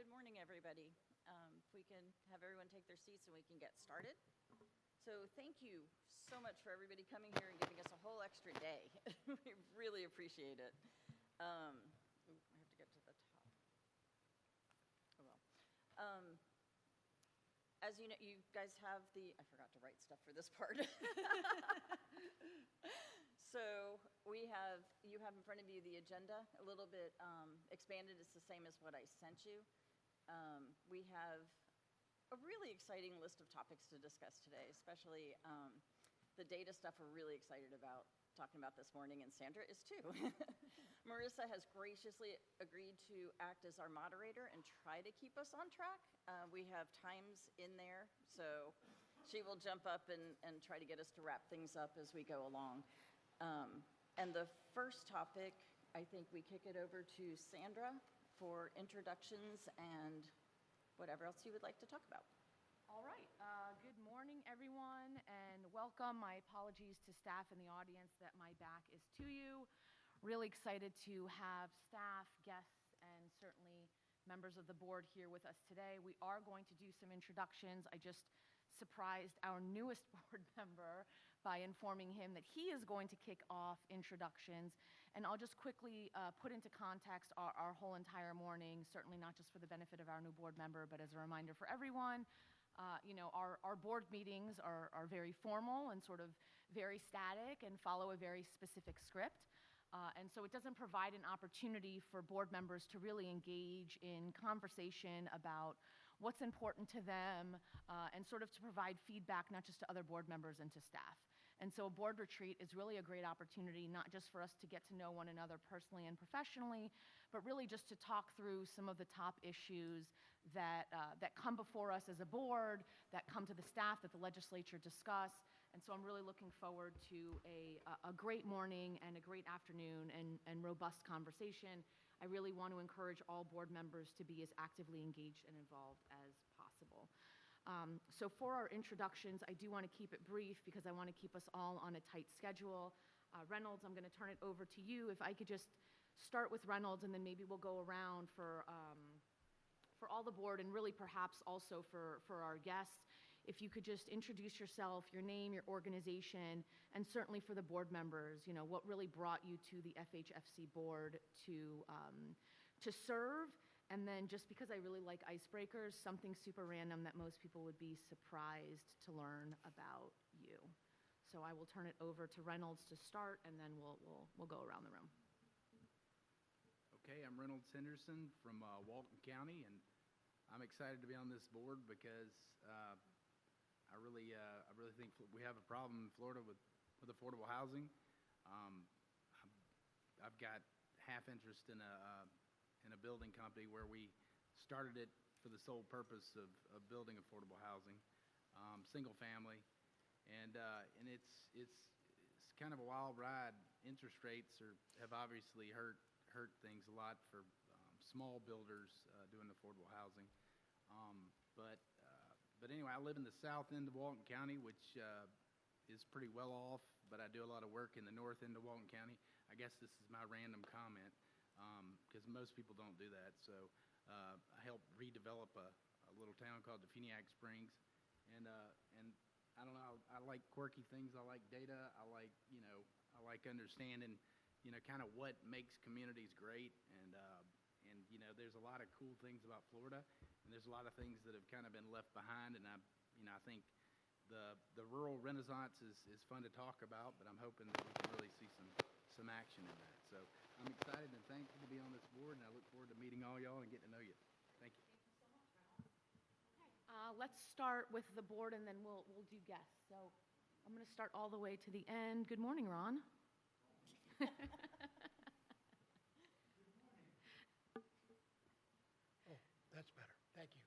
Good morning, everybody. If we can have everyone take their seats and we can get started. So thank you so much for everybody coming here and giving us a whole extra day. We really appreciate it. I have to get to the top. Oh well. As you know, you guys have I forgot to write stuff for this part. So you have in front of you the agenda, a little bit expanded. It's the same as what I sent you. We have a really exciting list of topics to discuss today, especially the data stuff we're really excited about talking about this morning, and Sandra is too. Marissa has graciously agreed to act as our moderator and try to keep us on track. We have times in there, so she will jump up and try to get us to wrap things up as we go along. And the first topic, I think we kick it over to Sandra for introductions and whatever else you would like to talk about. All right. Good morning, everyone, and welcome. My apologies to staff in the audience that my back is to you. Really excited to have staff, guests, and certainly members of the board here with us today. We are going to do some introductions. I just surprised our newest board member by informing him that he is going to kick off introductions. And I'll just quickly put into context our whole entire morning, certainly not just for the benefit of our new board member, but as a reminder for everyone. Our board meetings are very formal and sort of very static and follow a very specific script. And so it doesn't provide an opportunity for board members to really engage in conversation about what's important to them and sort of to provide feedback not just to other board members and to staff. And so a board retreat is really a great opportunity, not just for us to get to know one another personally and professionally, but really just to talk through some of the top issues that come before us as a board, that come to the staff, that the legislature discuss. And so I'm really looking forward to a great morning and a great afternoon and robust conversation. I really want to encourage all board members to be as actively engaged and involved as possible. So for our introductions, I do want to keep it brief because I want to keep us all on a tight schedule. Reynolds, I'm going to turn it over to you. If I could just start with Reynolds, and then maybe we'll go around for all the board, and really perhaps also for our guests. If you could just introduce yourself, your name, your organization, and certainly for the board members, what really brought you to the FHFC board to serve. And then just because I really like icebreakers, something super random that most people would be surprised to learn about you. So I will turn it over to Reynolds to start, and then we'll go around the room. Okay, I'm Reynolds Henderson from Walton County, and I'm excited to be on this board because I really think we have a problem in Florida with affordable housing. I've got half interest in a building company where we started it for the sole purpose of building affordable housing, single family, and it's kind of a wild ride. Interest rates have obviously hurt things a lot for small builders doing affordable housing. But anyway, I live in the south end of Walton County, which is pretty well off, but I do a lot of work in the north end of Walton County. I guess this is my random comment because most people don't do that. So I helped redevelop a little town called Definiak Springs, and I don't know, I like quirky things. I like data. I like understanding kind of what makes communities great, and there's a lot of cool things about Florida, and there's a lot of things that have kind of been left behind, and I think the rural renaissance is fun to talk about, but I'm hoping that we can really see some action in that. So I'm excited and thankful to be on this board, and I look forward to meeting all y'all and getting to know you. Thank you. Thank you so much, Reynolds. Okay, let's start with the board, and then we'll do guests. So I'm going to start all the way to the end. Good morning, Ron. Oh, that's better. Thank you.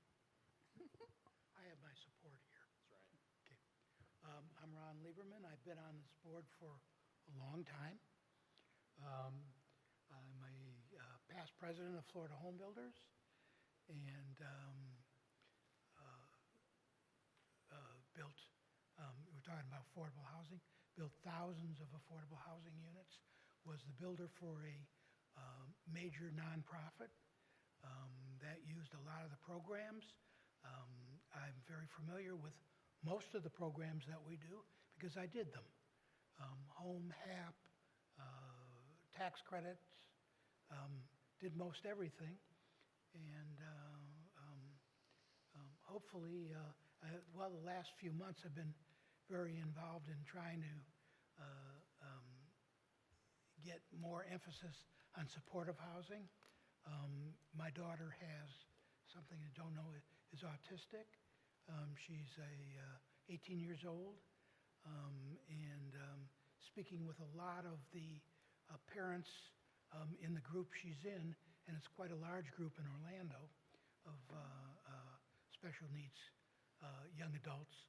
I have my support here. That's right. Okay. I'm Ron Lieberman. I've been on this board for a long time. I'm a past president of Florida Home Builders, and built, we were talking about affordable housing, built thousands of affordable housing units, was the builder for a major nonprofit that used a lot of the programs. I'm very familiar with most of the programs that we do because I did them. Home, HAP, tax credits, did most everything. And hopefully, the last few months have been very involved in trying to get more emphasis on supportive housing. My daughter has something I don't know is autistic. She's 18 years old, and speaking with a lot of the parents in the group she's in, and it's quite a large group in Orlando of special needs young adults.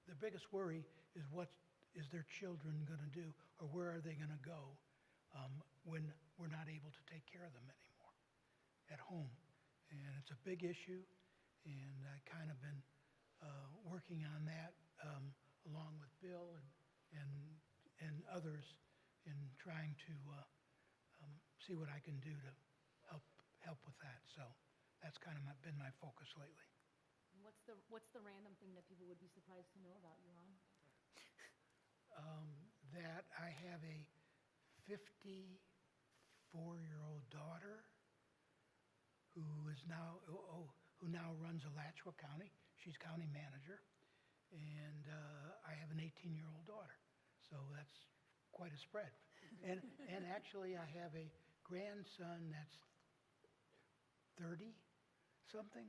The biggest worry is what is their children going to do, or where are they going to go when we're not able to take care of them anymore at home. And it's a big issue, and I kind of been working on that along with Bill and others in trying to see what I can do to help with that. So that's kind of been my focus lately. And what's the random thing that people would be surprised to know about you, Ron? That I have a 54-year-old daughter who now runs Alachua County. She's county manager. And I have an 18-year-old daughter. So that's quite a spread. And actually, I have a grandson that's 30-something,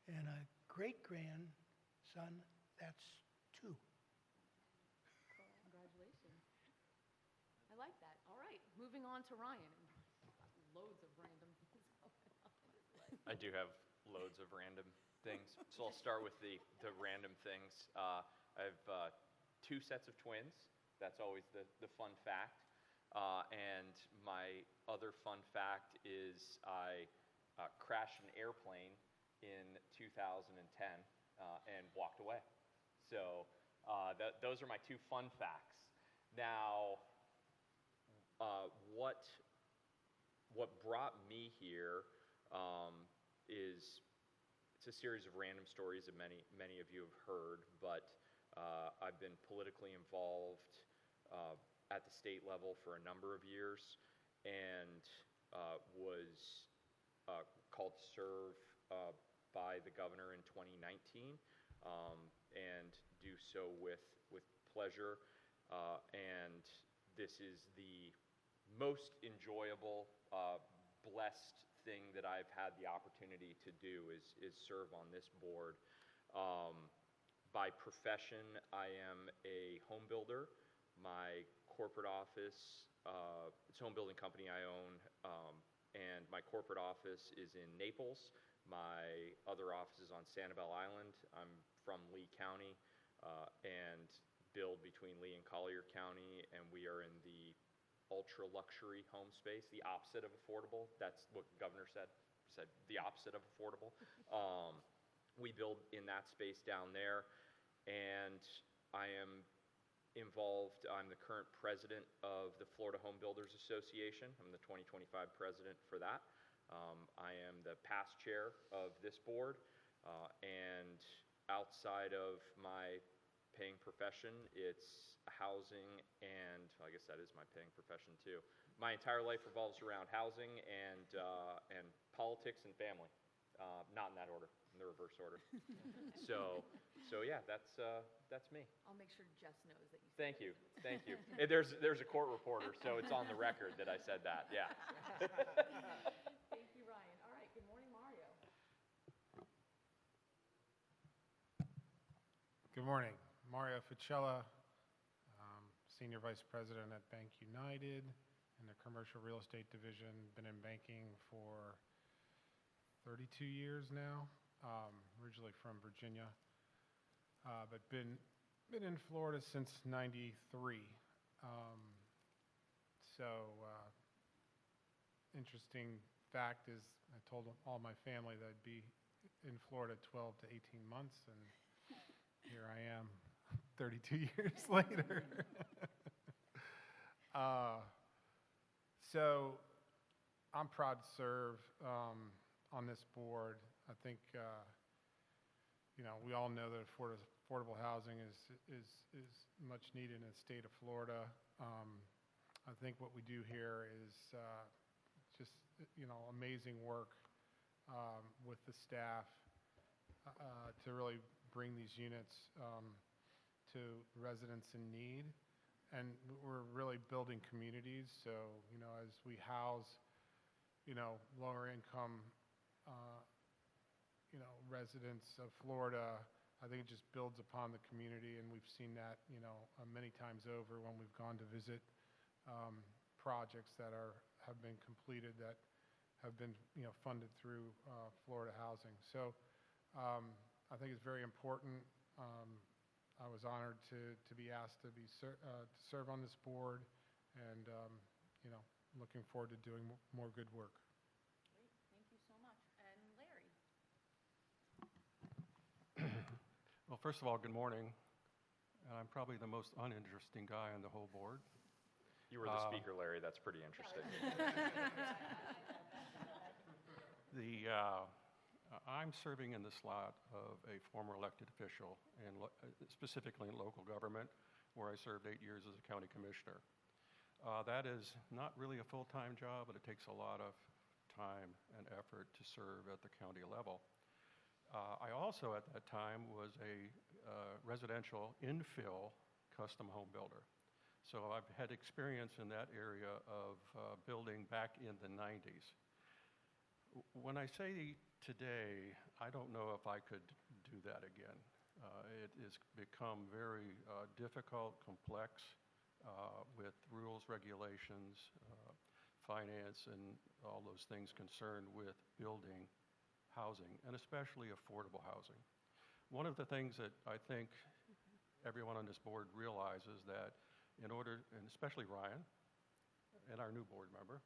and a great-grandson that's 2. Congratulations. I like that. All right, moving on to Ryan. Loads of random things going on in his life. I do have loads of random things. So I'll start with the random things. I have 2 sets of twins. That's always the fun fact. And my other fun fact is I crashed an airplane in 2010 and walked away. So those are my 2 fun facts. Now, what brought me here is it's a series of random stories that many of you have heard, but I've been politically involved at the state level for a number of years, and was called to serve by the governor in 2019, and do so with pleasure. And this is the most enjoyable, blessed thing that I've had the opportunity to do is serve on this board. By profession, I am a home builder. My corporate office, it's a home building company I own, and my corporate office is in Naples. My other office is on Sanibel Island. I'm from Lee County, and build between Lee and Collier County, and we are in the ultra luxury home space, the opposite of affordable. That's what the governor said. He said the opposite of affordable. We build in that space down there, and I am involved. I'm the current president of the Florida Home Builders Association. I'm the 2025 president for that. I am the past chair of this board, and outside of my paying profession, it's housing, and I guess that is my paying profession too. My entire life revolves around housing and politics and family, not in that order, in the reverse order. So yeah, that's me. I'll make sure Jess knows that you said Thank it. you, thank you. There's a court reporter, so it's on the record that I said that. Yeah. Thank you, Ryan. All right, good morning, Mario. Good morning. Mario Ficella, Senior Vice President at Bank United in the Commercial Real Estate Division. Been in banking for 32 years now, originally from Virginia, but been in Florida since '93. Interesting fact is I told all my family that I'd be in Florida 12 to 18 months, and here I am 32 years later. I'm proud to serve on this board. I think, we all know that affordable housing is much needed in the state of Florida. I think what we do here is just, amazing work with the staff to really bring these units to residents in need. And we're really building communities. So, as we house, lower income, residents of Florida, I think it just builds upon the community. And we've seen that, many times over when we've gone to visit projects that have been completed that have been, funded through Florida Housing. So I think it's very important. I was honored to be asked to serve on this board, and looking forward to doing more good work. Great, thank you so much. And Larry? Well, first of all, good morning. And I'm probably the most uninteresting guy on the whole board. You were the speaker, Larry. That's pretty interesting. I'm serving in the slot of a former elected official, specifically in local government, where I served 8 years as a county commissioner. That is not really a full-time job, but it takes a lot of time and effort to serve at the county level. I also, at that time, was a residential infill custom home builder. So I've had experience in that area of building back in the 90s. When I say today, I don't know if I could do that again. It has become very difficult, complex, with rules, regulations, finance, and all those things concerned with building housing, and especially affordable housing. One of the things that I think everyone on this board realizes that in order, and especially Ryan and our new board member,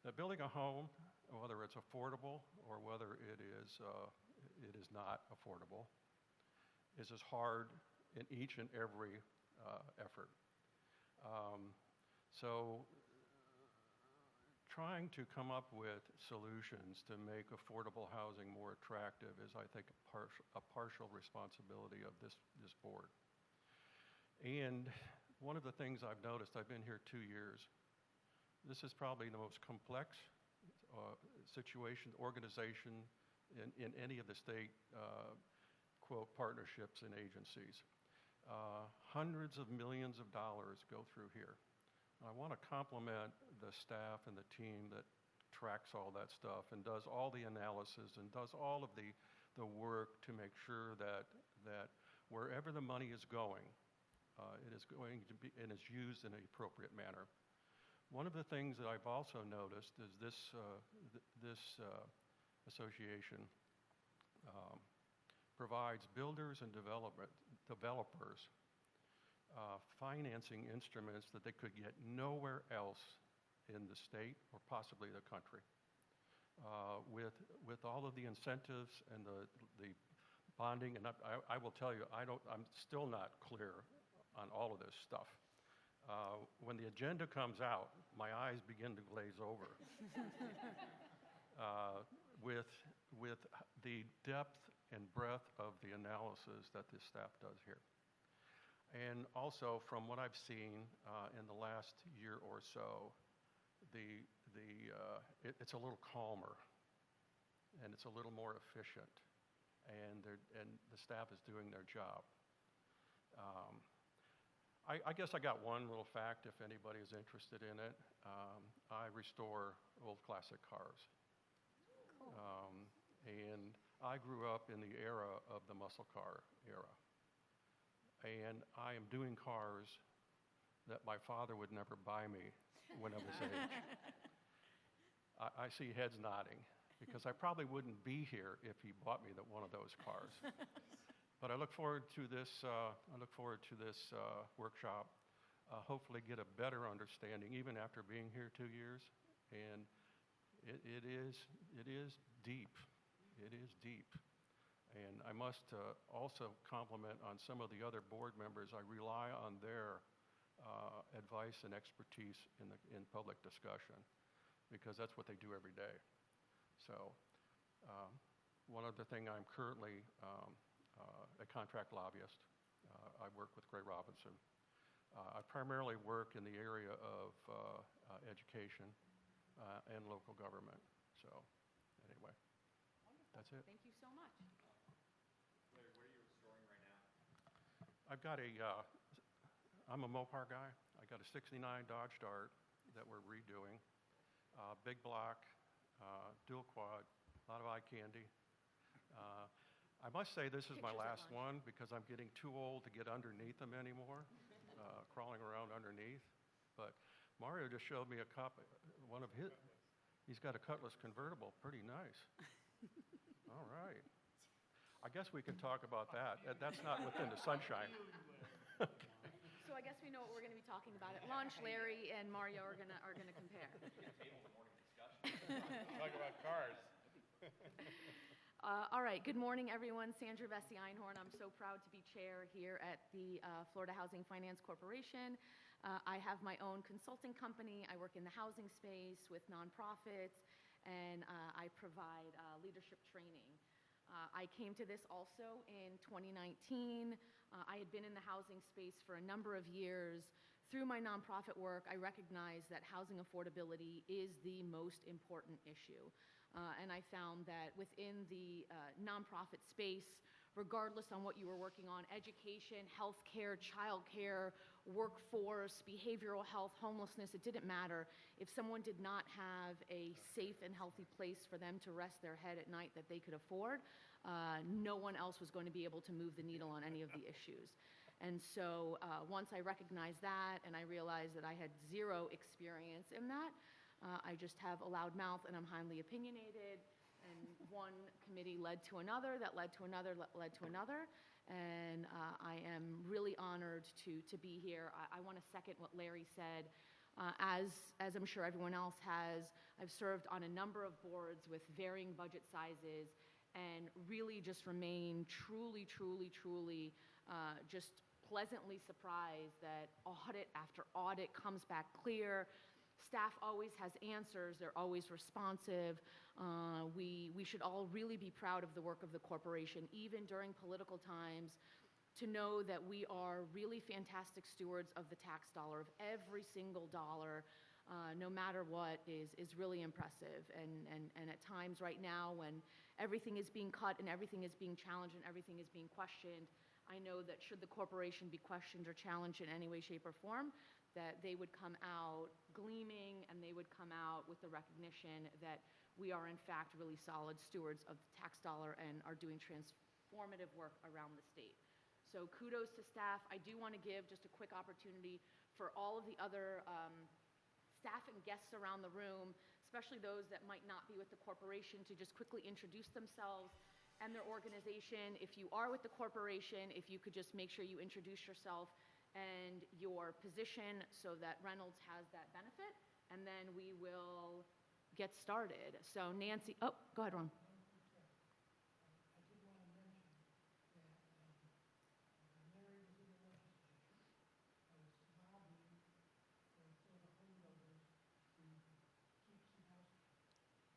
that building a home, whether it's affordable or whether it is not affordable, is as hard in each and every effort. So trying to come up with solutions to make affordable housing more attractive is, I think, a partial responsibility of this board. And one of the things I've noticed, I've been here 2 years, this is probably the most complex situation, organization in any of the state, quote, partnerships and agencies. Hundreds of millions of dollars go through here. I want to compliment the staff and the team that tracks all that stuff and does all the analysis and does all of the work to make sure that wherever the money is going, it is going to be and is used in an appropriate manner. One of the things that I've also noticed is this association provides builders and developers financing instruments that they could get nowhere else in the state or possibly the country. With all of the incentives and the bonding, and I will tell you, I'm still not clear on all of this stuff. When the agenda comes out, my eyes begin to glaze over with the depth and breadth of the analysis that this staff does here. And also, from what I've seen in the last year or so, it's a little calmer, and it's a little more efficient, and the staff is doing their job. I guess I got one little fact if anybody is interested in it. I restore old classic cars. Cool. And I grew up in the era of the muscle car era. And I am doing cars that my father would never buy me when I was age. I see heads nodding, because I probably wouldn't be here if he bought me one of those cars. But I look forward to this. Workshop. Hopefully, get a better understanding, even after being here 2 years. And it is deep. It is deep. And I must also compliment on some of the other board members. I rely on their advice and expertise in public discussion. because that's what they do every day. So one other thing, I'm currently a contract lobbyist. I work with Gray Robinson. I primarily work in the area of education and local government. So anyway, that's it. Thank you so much. Larry, what are you restoring right now? I've got I'm a Mopar guy. I got a 69 Dodge Dart that we're redoing. Big block, dual quad, a lot of eye candy. I must say this is my Pictures at last lunch. one because I'm getting too old to get underneath them anymore, crawling around underneath. But Mario just showed me a copy, one of his. He's got a Cutlass convertible, pretty nice. All right. I guess we can talk about that. That's not within the sunshine. So I guess we know what we're going to be talking about at lunch. Larry and Mario are going to compare. Talk about cars. All right, good morning, everyone. Sandra Vesey Einhorn. I'm so proud to be chair here at the Florida Housing Finance Corporation. I have my own consulting company. I work in the housing space with nonprofits, and I provide leadership training. I came to this also in 2019. I had been in the housing space for a number of years. Through my nonprofit work, I recognize that housing affordability is the most important issue. And I found that within the nonprofit space, regardless on what you were working on, education, healthcare, childcare, workforce, behavioral health, homelessness, it didn't matter. If someone did not have a safe and healthy place for them to rest their head at night that they could afford, no one else was going to be able to move the needle on any of the issues. And so once I recognized that and I realized that I had zero experience in that, I just have a loud mouth and I'm highly opinionated. And one committee led to another, that led to another, led to another. And I am really honored to be here. I want to second what Larry said. As I'm sure everyone else has, I've served on a number of boards with varying budget sizes and really just remain truly just pleasantly surprised that audit after audit comes back clear. Staff always has answers. They're always responsive. We should all really be proud of the work of the corporation, even during political times, to know that we are really fantastic stewards of the tax dollar, of every single dollar, no matter what, is really impressive. And at times right now when everything is being cut and everything is being challenged and everything is being questioned, I know that should the corporation be questioned or challenged in any way, shape, or form, that they would come out gleaming and they would come out with the recognition that we are in fact really solid stewards of the tax dollar and are doing transformative work around the state. So kudos to staff. I do want to give just a quick opportunity for all of the other staff and guests around the room, especially those that might not be with the corporation, to just quickly introduce themselves and their organization. If you are with the corporation, if you could just make sure you introduce yourself and your position so that Reynolds has that benefit, and then we will get started. So Nancy, oh, go ahead, Ron. I did want to mention that Larry was in the legislature. I was lobbying for Florida home builders to keep some housing.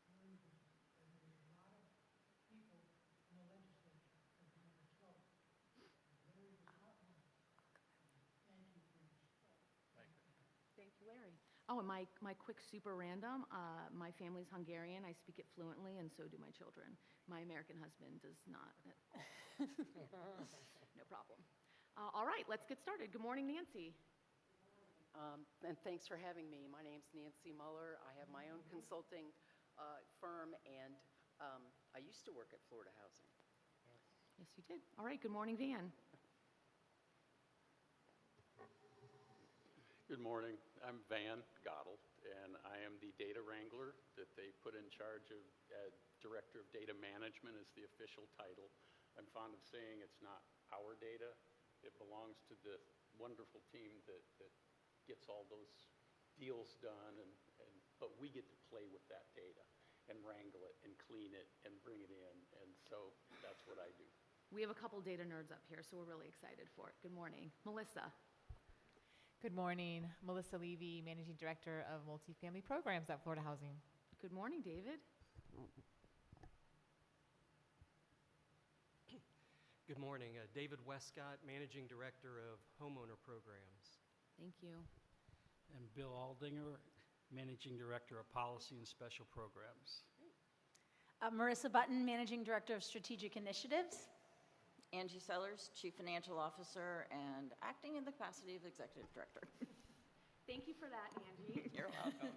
Larry was, and there was a lot of people in the legislature that were in trouble. Larry was not one. Thank you for your support. Thank you, Larry. Oh, and my quick super random, my family's Hungarian. I speak it fluently, and so do my children. My American husband does not. No problem. All right, let's get started. Good morning, Nancy. And thanks for having me. My name's Nancy Muller. I have my own consulting firm, and I used to work at Florida Housing. Yes, you did. All right, good morning, Van. Good morning. I'm Van Gottel, and I am the data wrangler that they put in charge of. Director of Data Management is the official title. I'm fond of saying it's not our data. It belongs to the wonderful team that gets all those deals done, but we get to play with that data and wrangle it and clean it and bring it in, and so that's what I do. We have a couple data nerds up here, so we're really excited for it. Good morning. Melissa. Good morning. Melissa Levy, Managing Director of Multifamily Programs at Florida Housing. Good morning, David. Good morning. David Westcott, Managing Director of Homeowner Programs. Thank you. And Bill Aldinger, Managing Director of Policy and Special Programs. Marissa Button, Managing Director of Strategic Initiatives. Angie Sellers, Chief Financial Officer and acting in the capacity of Executive Director. Thank you for that, Angie. You're welcome.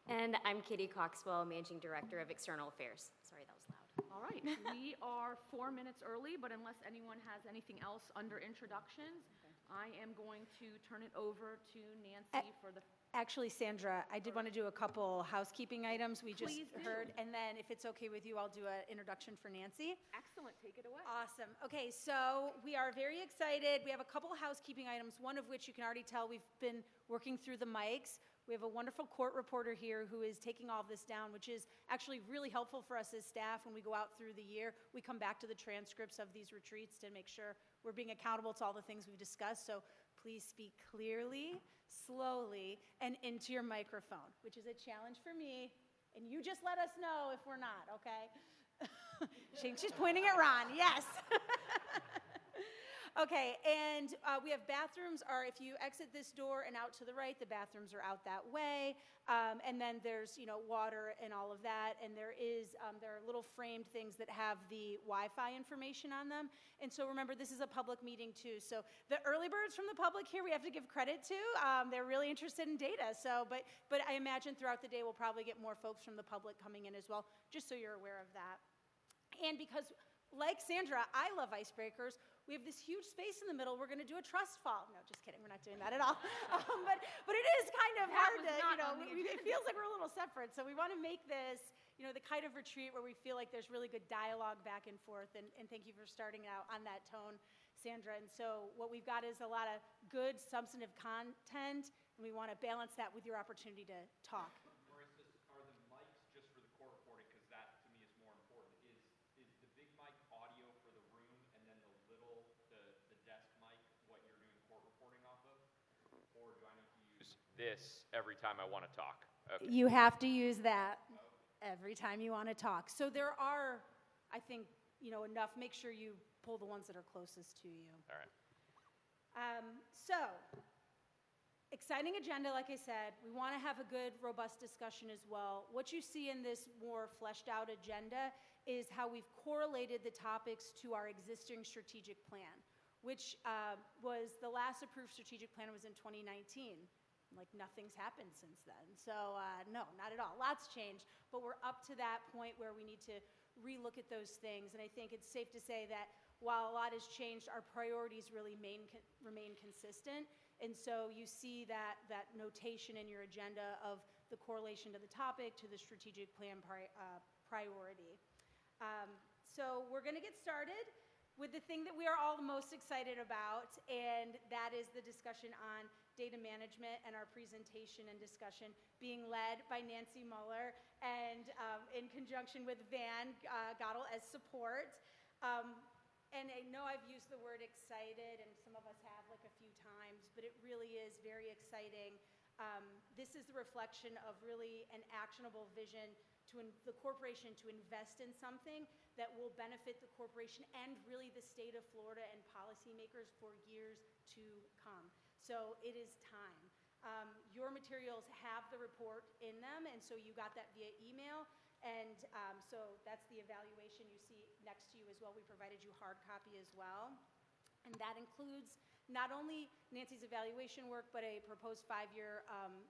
And I'm Katie Coxwell, Managing Director of External Affairs. Sorry, that was loud. All right, we are 4 minutes early, but unless anyone has anything else under introductions, I am going to turn it over to Nancy for the... Actually, Sandra, I did want to do a couple housekeeping items we just Please do. heard, and then if it's okay with you, I'll do an introduction for Nancy. Excellent, take it away. Awesome. Okay, so we are very excited. We have a couple housekeeping items, one of which you can already tell we've been working through the mics. We have a wonderful court reporter here who is taking all of this down, which is actually really helpful for us as staff when we go out through the year. We come back to the transcripts of these retreats to make sure we're being accountable to all the things we've discussed. So please speak clearly, slowly, and into your microphone, which is a challenge for me. And you just let us know if we're not, okay? She's pointing at Ron, yes. Okay, and we have bathrooms are, if you exit this door and out to the right, the bathrooms are out that way. And then there's, water and all of that. And there are little framed things that have the Wi-Fi information on them. And so remember, this is a public meeting too. So the early birds from the public here, we have to give credit to. They're really interested in data. So, but I imagine throughout the day, we'll probably get more folks from the public coming in as well, just so you're aware of that. And because, like Sandra, I love icebreakers. We have this huge space in the middle. We're going to do a trust fall. No, just kidding. We're not doing that at all. But it is kind of hard to, it feels like we're a little separate. So we want to make this, the kind of retreat where we feel like there's really good dialogue back and forth. And thank you for starting out on that tone, Sandra. And so what we've got is a lot of good substantive content, and we want to balance that with your opportunity to talk. Marissa, are the mics just for the court reporting? Because that, to me, is more important. Is the big mic audio for the room, and then the desk mic what you're doing court reporting off of? Or do I need to use this every time I want to talk? Okay. You have to use that every time you want to talk. So there are, I think, enough. Make sure you pull the ones that are closest to you. All right. So, exciting agenda, like I said. We want to have a good, robust discussion as well. What you see in this more fleshed out agenda is how we've correlated the topics to our existing strategic plan, which was the last approved strategic plan was in 2019. Like nothing's happened since then. So no, not at all. Lots changed, but we're up to that point where we need to relook at those things. And I think it's safe to say that while a lot has changed, our priorities really remain consistent. And so you see that notation in your agenda of the correlation to the topic, to the strategic plan priority. So we're going to get started with the thing that we are all the most excited about, and that is the discussion on data management and our presentation and discussion being led by Nancy Muller and in conjunction with Van Gottel as support. And I know I've used the word excited, and some of us have like a few times, but it really is very exciting. This is the reflection of really an actionable vision to the corporation to invest in something that will benefit the corporation and really the state of Florida and policymakers for years to come. So it is time. Your materials have the report in them, and so you got that via email. And so that's the evaluation you see next to you as well. We provided you hard copy as well. And that includes not only Nancy's evaluation work, but a proposed 5-year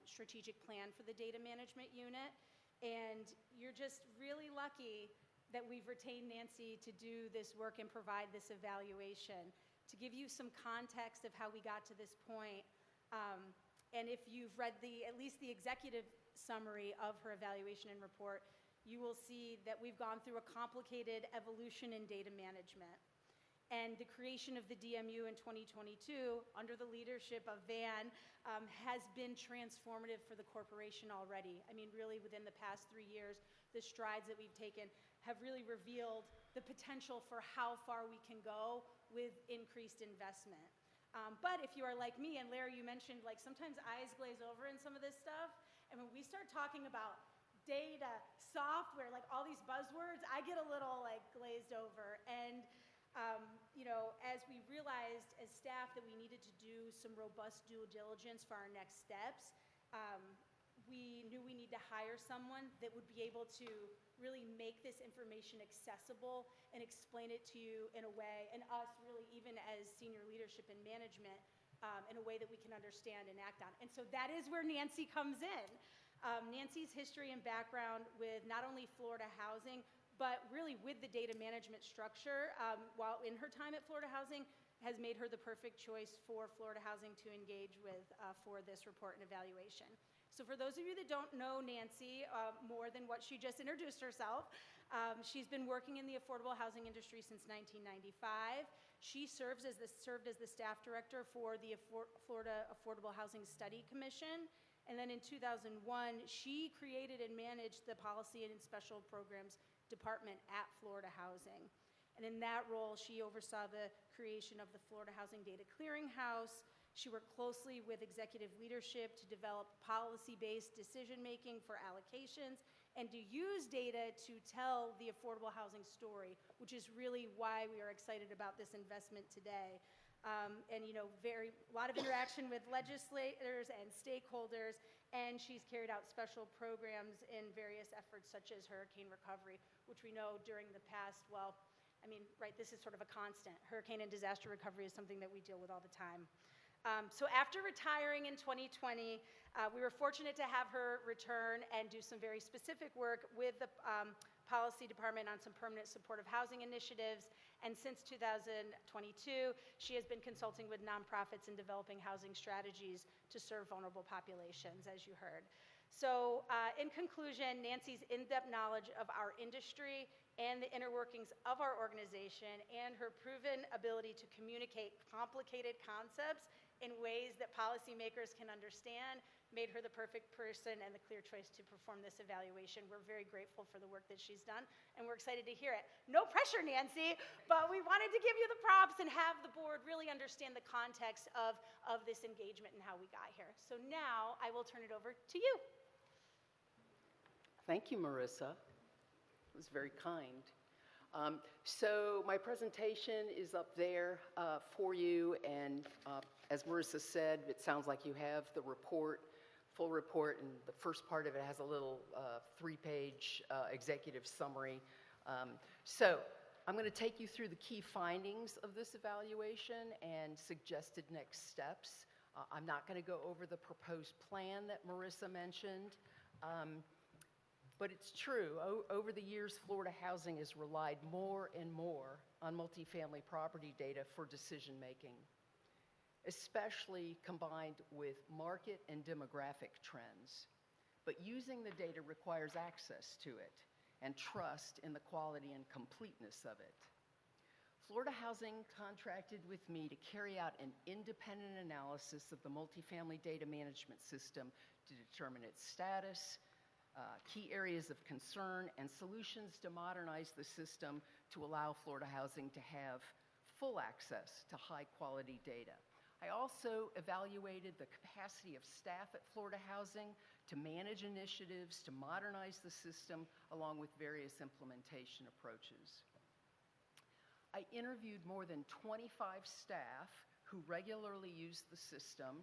strategic plan for the data management unit. And you're just really lucky that we've retained Nancy to do this work and provide this evaluation. To give you some context of how we got to this point, and if you've read at least the executive summary of her evaluation and report, you will see that we've gone through a complicated evolution in data management. And the creation of the DMU in 2022, under the leadership of Van, has been transformative for the corporation already. I mean, really within the past 3 years, the strides that we've taken have really revealed the potential for how far we can go with increased investment. But if you are like me, and Larry, you mentioned, like, sometimes eyes glaze over in some of this stuff, and when we start talking about data, software, like all these buzzwords, I get a little, like, glazed over. And, as we realized as staff that we needed to do some robust due diligence for our next steps, we knew we need to hire someone that would be able to really make this information accessible and explain it to you in a way, and us really even as senior leadership and management, in a way that we can understand and act on. And so that is where Nancy comes in. Nancy's history and background with not only Florida Housing, but really with the data management structure, while in her time at Florida Housing, has made her the perfect choice for Florida Housing to engage with for this report and evaluation. So for those of you that don't know Nancy more than what she just introduced herself, she's been working in the affordable housing industry since 1995. She served as the staff director for the Florida Affordable Housing Study Commission. And then in 2001, she created and managed the Policy and Special Programs Department at Florida Housing. And in that role, she oversaw the creation of the Florida Housing Data Clearinghouse. She worked closely with executive leadership to develop policy-based decision-making for allocations and to use data to tell the affordable housing story, which is really why we are excited about this investment today. And a lot of interaction with legislators and stakeholders, and she's carried out special programs in various efforts such as hurricane recovery, which we know during the past, this is sort of a constant. Hurricane and disaster recovery is something that we deal with all the time. So after retiring in 2020, we were fortunate to have her return and do some very specific work with the policy department on some permanent supportive housing initiatives. And since 2022, she has been consulting with nonprofits in developing housing strategies to serve vulnerable populations, as you heard. So in conclusion, Nancy's in-depth knowledge of our industry and the inner workings of our organization and her proven ability to communicate complicated concepts in ways that policymakers can understand made her the perfect person and the clear choice to perform this evaluation. We're very grateful for the work that she's done, and we're excited to hear it. No pressure, Nancy, but we wanted to give you the props and have the board really understand the context of this engagement and how we got here. So now I will turn it over to you. Thank you, Marissa. It was very kind. So my presentation is up there for you, and as Marissa said, it sounds like you have the report, full report, and the first part of it has a little 3-page executive summary. So I'm going to take you through the key findings of this evaluation and suggested next steps. I'm not going to go over the proposed plan that Marissa mentioned. But it's true, over the years, Florida Housing has relied more and more on multifamily property data for decision making, especially combined with market and demographic trends. But using the data requires access to it and trust in the quality and completeness of it. Florida Housing contracted with me to carry out an independent analysis of the multifamily data management system to determine its status, key areas of concern, and solutions to modernize the system to allow Florida Housing to have full access to high-quality data. I also evaluated the capacity of staff at Florida Housing to manage initiatives to modernize the system, along with various implementation approaches. I interviewed more than 25 staff who regularly use the system,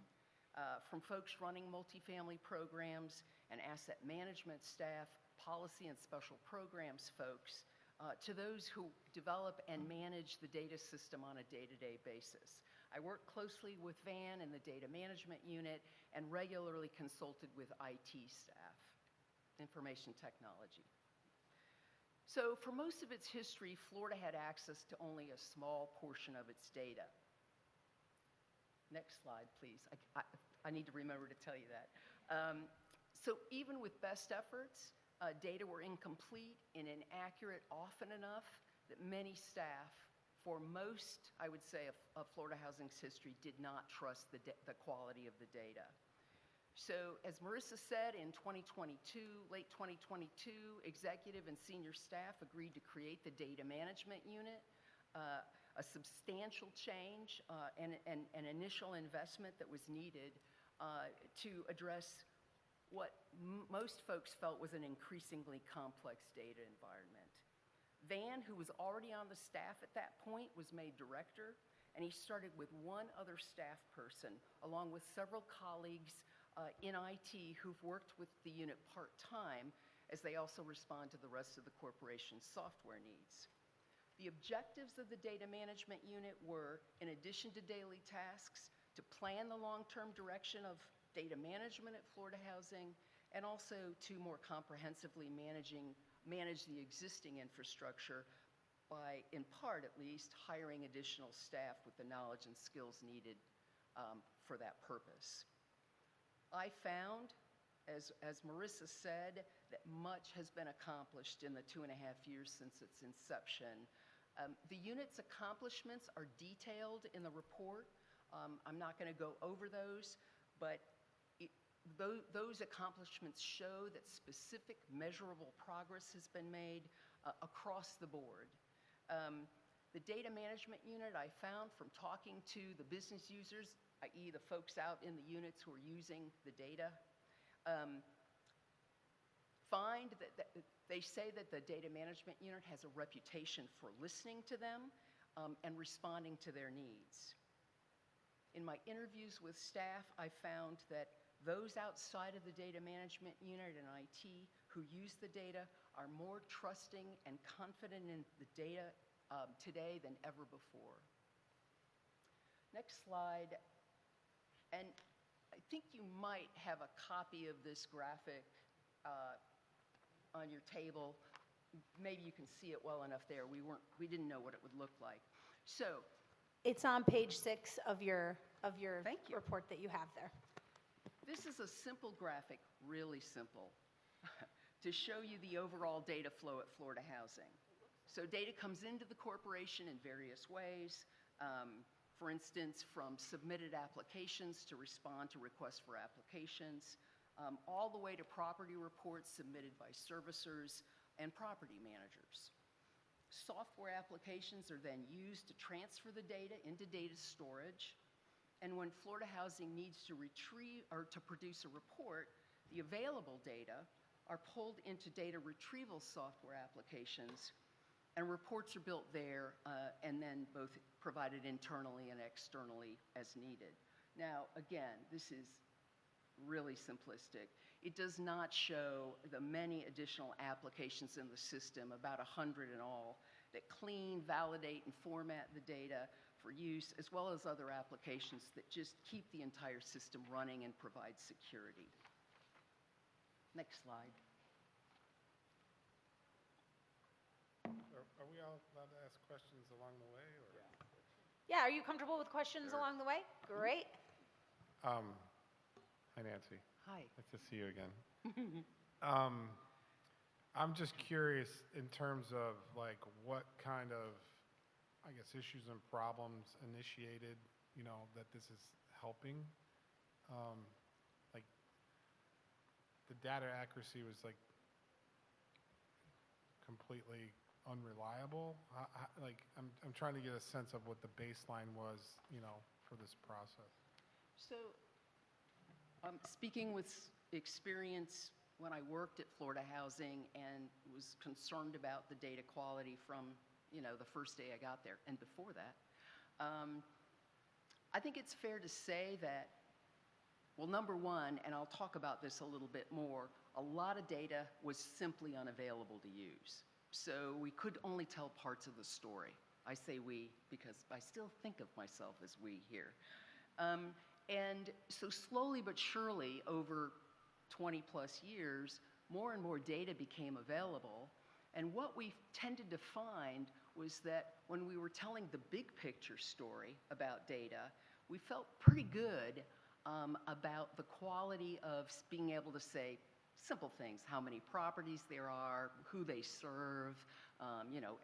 from folks running multifamily programs and asset management staff, policy and special programs folks, to those who develop and manage the data system on a day-to-day basis. I work closely with Van and the data management unit and regularly consulted with IT staff, information technology. So for most of its history, Florida had access to only a small portion of its data. Next slide, please. I need to remember to tell you that. So even with best efforts, data were incomplete and inaccurate often enough that many staff, for most, I would say, of Florida Housing's history, did not trust the quality of the data. So as Marissa said, in 2022, late 2022, executive and senior staff agreed to create the data management unit. a substantial change and an initial investment that was needed to address what most folks felt was an increasingly complex data environment. Van, who was already on the staff at that point, was made director, and he started with one other staff person, along with several colleagues in IT who've worked with the unit part-time as they also respond to the rest of the corporation's software needs. The objectives of the data management unit were, in addition to daily tasks, to plan the long-term direction of data management at Florida Housing, and also to more comprehensively manage the existing infrastructure by, in part at least, hiring additional staff with the knowledge and skills needed for that purpose. I found, as Marissa said, that much has been accomplished in the 2.5 years since its inception. The unit's accomplishments are detailed in the report. I'm not going to go over those, but those accomplishments show that specific measurable progress has been made across the board. The data management unit, I found from talking to the business users, i.e. the folks out in the units who are using the data, find that they say that the data management unit has a reputation for listening to them and responding to their needs. In my interviews with staff, I found that those outside of the data management unit and IT who use the data are more trusting and confident in the data today than ever before. Next slide. And I think you might have a copy of this graphic on your table. Maybe you can see it well enough there. We didn't know what it would look like. So It's on page 6 of your Thank you. report that you have there. This is a simple graphic, really simple, to show you the overall data flow at Florida Housing. So data comes into the corporation in various ways. For instance, from submitted applications to respond to requests for applications, all the way to property reports submitted by servicers and property managers. Software applications are then used to transfer the data into data storage, and when Florida Housing needs to retrieve or to produce a report, the available data are pulled into data retrieval software applications, and reports are built there and then both provided internally and externally as needed. Now, again, this is really simplistic. It does not show the many additional applications in the system, about 100 in all, that clean, validate, and format the data for use, as well as other applications that just keep the entire system running and provide security. Next slide. Are we all allowed to ask questions along the way? Or? Yeah, are you comfortable with questions along the way? Great. Hi, Nancy. Hi. Nice to see you again. I'm just curious in terms of like what kind of, I guess, issues and problems initiated, that this is helping. Like the data accuracy was like completely unreliable. I'm trying to get a sense of what the baseline was, for this process. So, speaking with experience when I worked at Florida Housing and was concerned about the data quality from, the first day I got there and before that, I think it's fair to say that, well, number one, and I'll talk about this a little bit more, a lot of data was simply unavailable to use. So we could only tell parts of the story. I say we because I still think of myself as we here. And so slowly but surely, over 20 plus years, more and more data became available. And what we tended to find was that when we were telling the big picture story about data, we felt pretty good about the quality of being able to say simple things, how many properties there are, who they serve,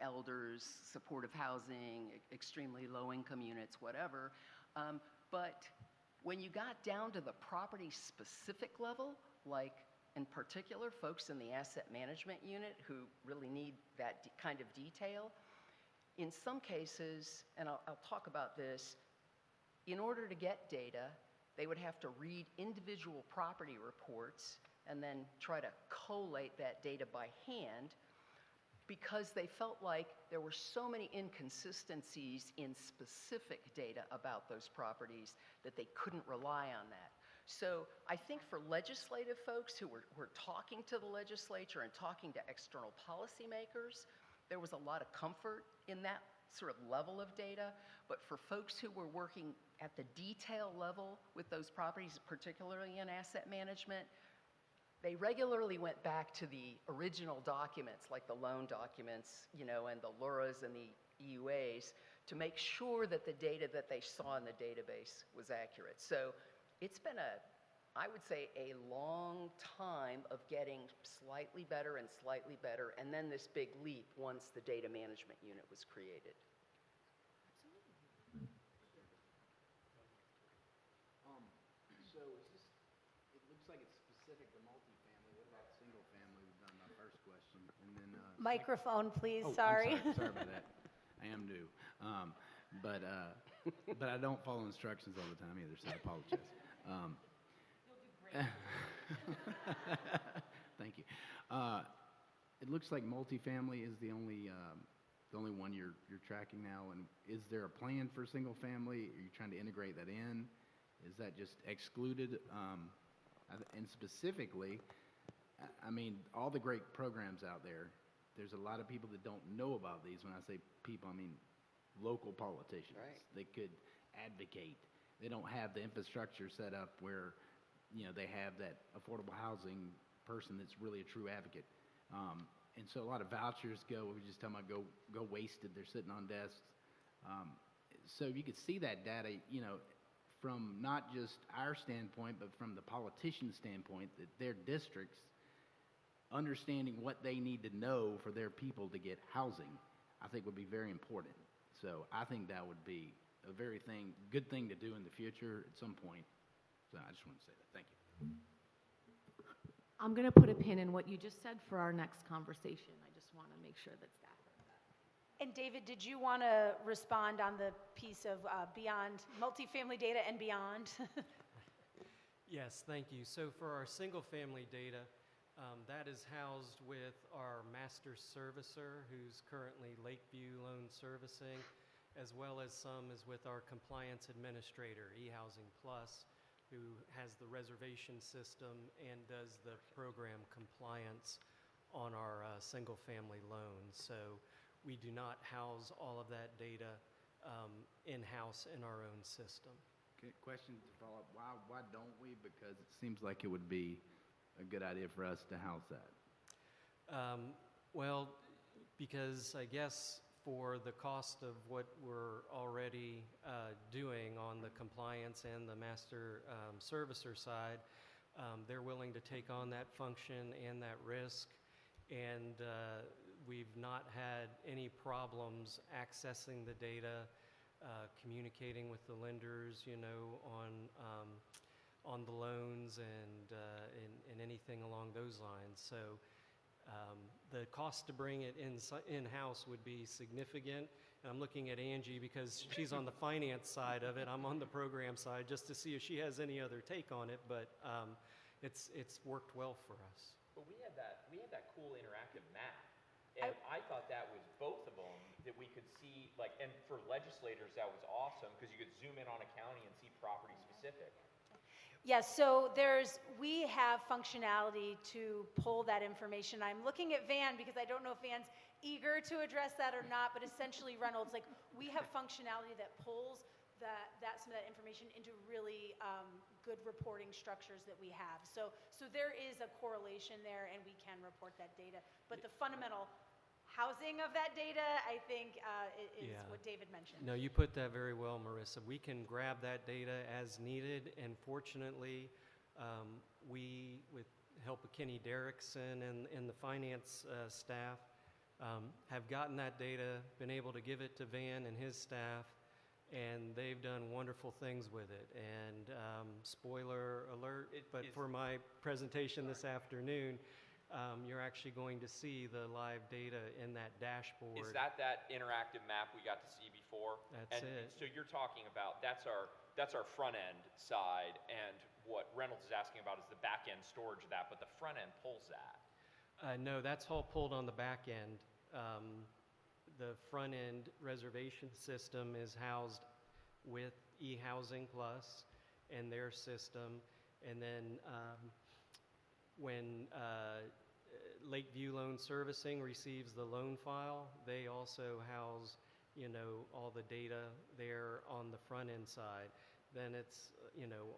elders, supportive housing, extremely low-income units, whatever. But when you got down to the property-specific level, like in particular folks in the asset management unit who really need that kind of detail, in some cases, and I'll talk about this, in order to get data, they would have to read individual property reports and then try to collate that data by hand, because they felt like there were so many inconsistencies in specific data about those properties that they couldn't rely on that. So I think for legislative folks who were talking to the legislature and talking to external policymakers, there was a lot of comfort in that sort of level of data. But for folks who were working at the detail level with those properties, particularly in asset management, they regularly went back to the original documents, like the loan documents, you know, and the LURAs and the EUAs, to make sure that the data that they saw in the database was accurate. So it's been I would say, a long time of getting slightly better, and then this big leap once the data management unit was created. So is this, it looks like it's specific to multifamily. What about single family? We've done my first question. And then, Microphone, please, I'm sorry. sorry about that. I am new. But I don't follow instructions all the time either, so I apologize. Thank you. It looks like multifamily is the only one you're tracking now. And is there a plan for single family? Are you trying to integrate that in? Is that just excluded? And specifically, I mean, all the great programs out there, there's a lot of people that don't know about these. When I say people, I mean local politicians. Right. They could advocate. They don't have the infrastructure set up where, you know, they have that affordable housing person that's really a true advocate. And so a lot of vouchers we were just talking about, go wasted. They're sitting on desks. So you could see that data, you know, from not just our standpoint, but from the politician's standpoint, that their districts understanding what they need to know for their people to get housing, I think would be very important. So I think that would be a very good thing to do in the future at some point. So I just want to say that. Thank you. I'm going to put a pin in what you just said for our next conversation. I just want to make sure that staff heard that. And David, did you want to respond on the piece of beyond multifamily data and beyond? Yes, thank you. So for our single-family data, that is housed with our master servicer, who's currently Lakeview Loan Servicing, as well as some is with our compliance administrator, eHousing Plus, who has the reservation system and does the program compliance on our single-family loans. So we do not house all of that data in-house in our own system. Okay, question to follow up. Why don't we? Because it seems like it would be a good idea for us to house that. Well, because I guess for the cost of what we're already doing on the compliance and the master servicer side, they're willing to take on that function and that risk, and we've not had any problems accessing the data, communicating with the lenders, you know, on the loans and anything along those lines. So the cost to bring it in-house would be significant. And I'm looking at Angie because she's on the finance side of it. I'm on the program side, just to see if she has any other take on it. But it's worked well for us. But we had that cool interactive map, and I thought that was both of them that we could see. Like, and for legislators, that was awesome because you could zoom in on a county and see property specific. Yes, so we have functionality to pull that information. I'm looking at Van because I don't know if Van's eager to address that or not, but essentially Reynolds, like, we have functionality that pulls some of that information into really good reporting structures that we have. So there is a correlation there, and we can report that data. But the fundamental housing of that data, I think, is what David mentioned. No, you put that very well, Marissa. We can grab that data as needed, and fortunately, we, with help of Kenny Derrickson and the finance staff, have gotten that data, been able to give it to Van and his staff, and they've done wonderful things with it. And spoiler alert, but for my presentation this afternoon, you're actually going to see the live data in that dashboard. Is that interactive map we got to see before? That's it. So you're talking about, that's our front end side, and what Reynolds is asking about is the back end storage of that, but the front end pulls that. No, that's all pulled on the back end. The front end reservation system is housed with eHousing Plus and their system. And then when Lakeview Loan Servicing receives the loan file, they also house, all the data there on the front end side. Then it's,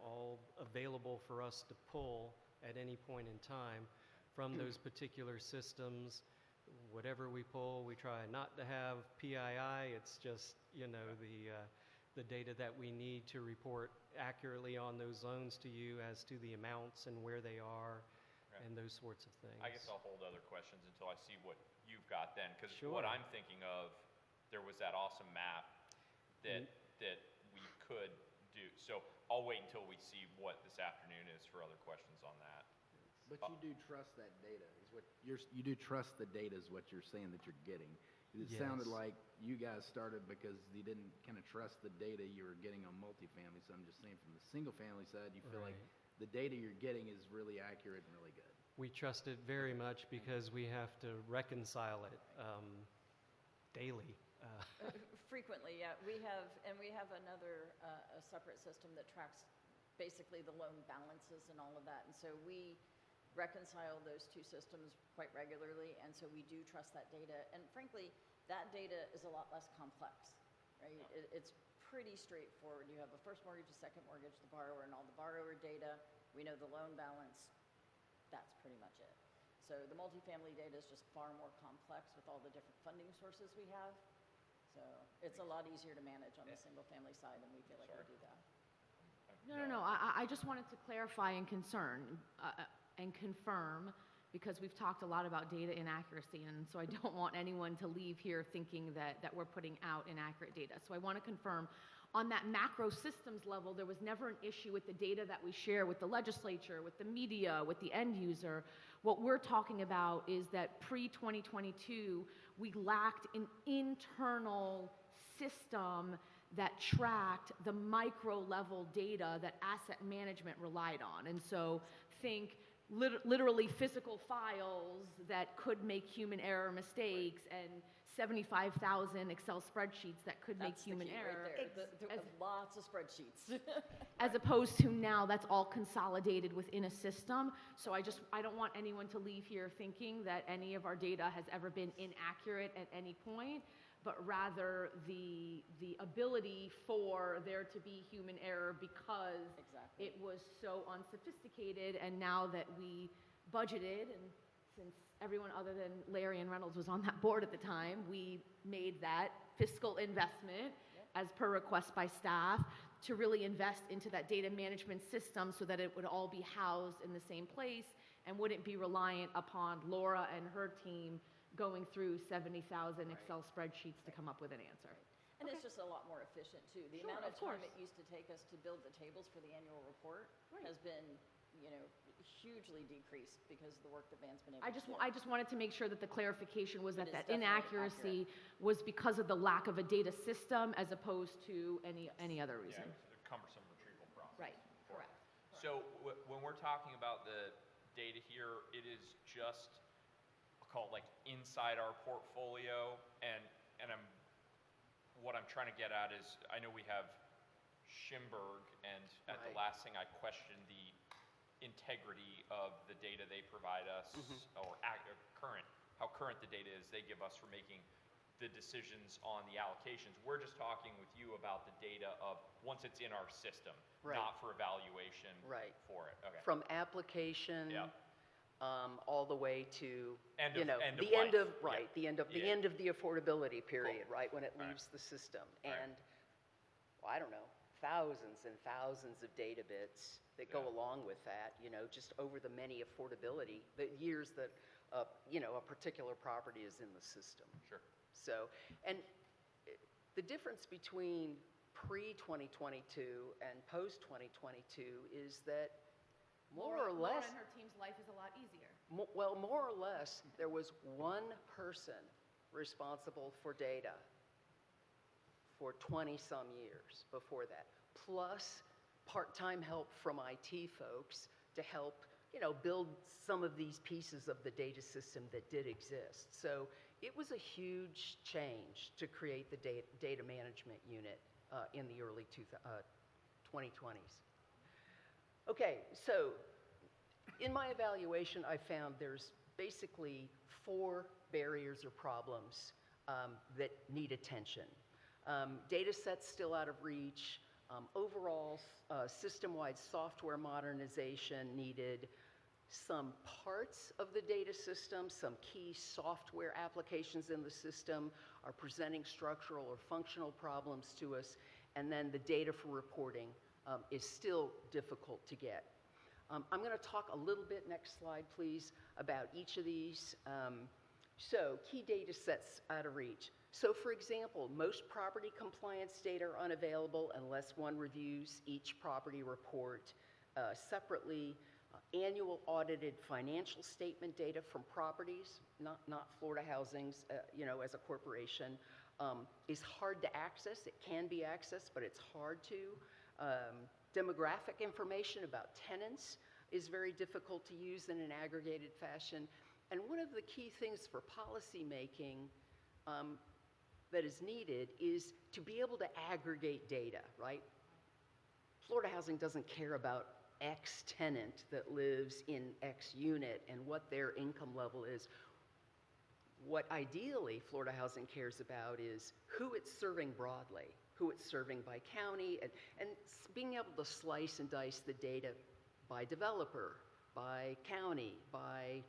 all available for us to pull at any point in time from those particular systems. Whatever we pull, we try not to have PII. It's just, the data that we need to report accurately on those loans to you as to the amounts and where they are and those sorts of things. I guess I'll hold other questions until I see what you've got then, because Sure. what I'm thinking of, there was that awesome map that we could do. So I'll wait until we see what this afternoon is for other questions on that. But you do trust that data, is what you do trust the data is what you're saying that you're getting. It sounded Yes. like you guys started because you didn't kind of trust the data you were getting on multifamily. So I'm just saying from the single family side, you feel like the data you're getting is really accurate and really good. We trust it very much because we have to reconcile it daily. Frequently, yeah. We have another, a separate system that tracks basically the loan balances and all of that. And so we reconcile those two systems quite regularly, and so we do trust that data. And frankly, that data is a lot less complex, right? It's pretty straightforward. You have a first mortgage, a second mortgage, the borrower, and all the borrower data. We know the loan balance. That's pretty much it. So the multifamily data is just far more complex with all the different funding sources we have. So it's a lot easier to manage on the single-family side, and we feel like we do that. No. I just wanted to clarify and and confirm, because we've talked a lot about data inaccuracy, and so I don't want anyone to leave here thinking that we're putting out inaccurate data. So I want to confirm, on that macro systems level, there was never an issue with the data that we share with the legislature, with the media, with the end user. What we're talking about is that pre-2022, we lacked an internal system that tracked the micro level data that asset management relied on. And so think literally physical files that could make human error mistakes and 75,000 Excel spreadsheets that could make human error. Lots of spreadsheets. As opposed to now that's all consolidated within a system. So I don't want anyone to leave here thinking that any of our data has ever been inaccurate at any point, but rather the ability for there to be human error because it was so unsophisticated. And now that we budgeted, and since everyone other than Larry and Reynolds was on that board at the time, we made that fiscal investment as per request by staff to really invest into that data management system so that it would all be housed in the same place and wouldn't be reliant upon Laura and her team going through 70,000 Excel spreadsheets to come up with an answer. And it's just a lot more efficient, too. The amount of time it used to take us to build the tables for the annual report has been, hugely decreased because of the work that Van's been able to do. I just wanted to make sure that the clarification was that It is that definitely inaccuracy was because of the lack of a data system as opposed to any other reason. Yeah, the cumbersome retrieval process. Right, correct. So when we're talking about the data here, it is just, I'll call it like inside our portfolio, and what I'm trying to get at is, I know we have Schimberg, and at the last thing I questioned the integrity of the data they provide us, or how current the data is they give us for making the decisions on the allocations. We're just talking with you about the data of once it's in our system, not for evaluation for it. Okay. From application all the way to the end of life. the end of the affordability period, right, when it leaves the system. And I don't know, thousands and thousands of data bits that go along with that, just over the many affordability, the years that a particular property is in the system. Sure. So, and the difference between pre-2022 and post-2022 is that more or less, Laura and her team's life is a lot easier. Well, more or less, there was one person responsible for data for 20-some years before that, plus part-time help from IT folks to help, build some of these pieces of the data system that did exist. So it was a huge change to create the data management unit in the early 2020s. Okay, so in my evaluation, I found there's basically 4 barriers or problems that need attention. Data sets still out of reach, overall system-wide software modernization needed, some parts of the data system, some key software applications in the system are presenting structural or functional problems to us, and then the data for reporting is still difficult to get. I'm going to talk a little bit, next slide please, about each of these. So key data sets out of reach. So for example, most property compliance data are unavailable unless one reviews each property report separately. Annual audited financial statement data from properties, not Florida Housing's, as a corporation, is hard to access. It can be accessed, but it's hard to. Demographic information about tenants is very difficult to use in an aggregated fashion. And one of the key things for policy making that is needed is to be able to aggregate data, right? Florida Housing doesn't care about X tenant that lives in X unit and what their income level is. What ideally Florida Housing cares about is who it's serving broadly, who it's serving by county, and being able to slice and dice the data by developer, by county, by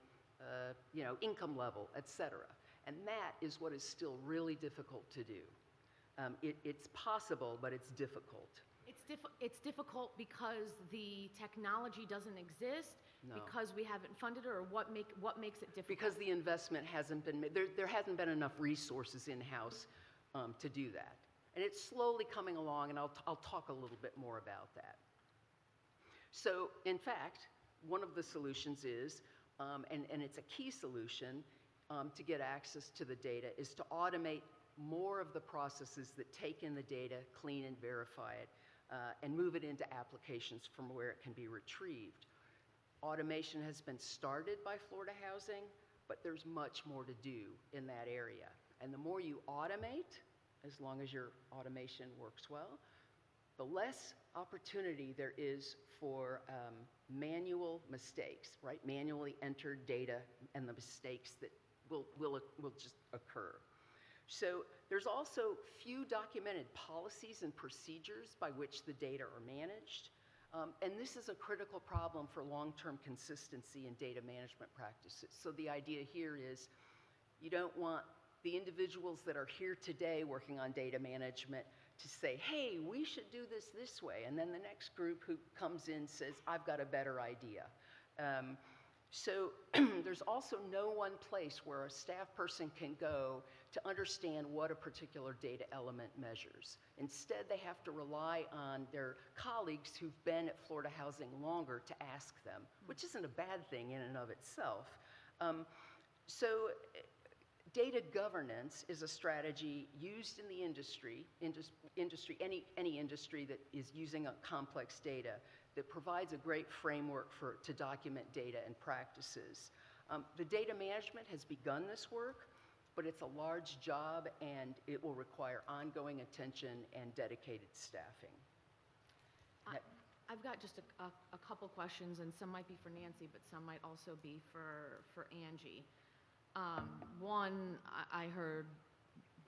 income level, et cetera. And that is what is still really difficult to do. It's possible, but it's difficult. It's difficult because the technology doesn't exist, No. because we haven't funded it, or what makes it difficult? Because the investment hasn't been made. There hasn't been enough resources in-house to do that. And it's slowly coming along, and I'll talk a little bit more about that. So, in fact, one of the solutions is, and it's a key solution to get access to the data, is to automate more of the processes that take in the data, clean and verify it, and move it into applications from where it can be retrieved. Automation has been started by Florida Housing, but there's much more to do in that area. And the more you automate, as long as your automation works well, the less opportunity there is for manual mistakes, right? Manually entered data and the mistakes that will just occur. So there's also few documented policies and procedures by which the data are managed. And this is a critical problem for long-term consistency in data management practices. So the idea here is you don't want the individuals that are here today working on data management to say, hey, we should do this way. And then the next group who comes in says, I've got a better idea. So there's also no one place where a staff person can go to understand what a particular data element measures. Instead, they have to rely on their colleagues who've been at Florida Housing longer to ask them, which isn't a bad thing in and of itself. So data governance is a strategy used in the industry, any industry that is using a complex data, that provides a great framework to document data and practices. The data management has begun this work, but it's a large job and it will require ongoing attention and dedicated staffing. I've got just a couple questions, and some might be for Nancy, but some might also be for Angie. One, I heard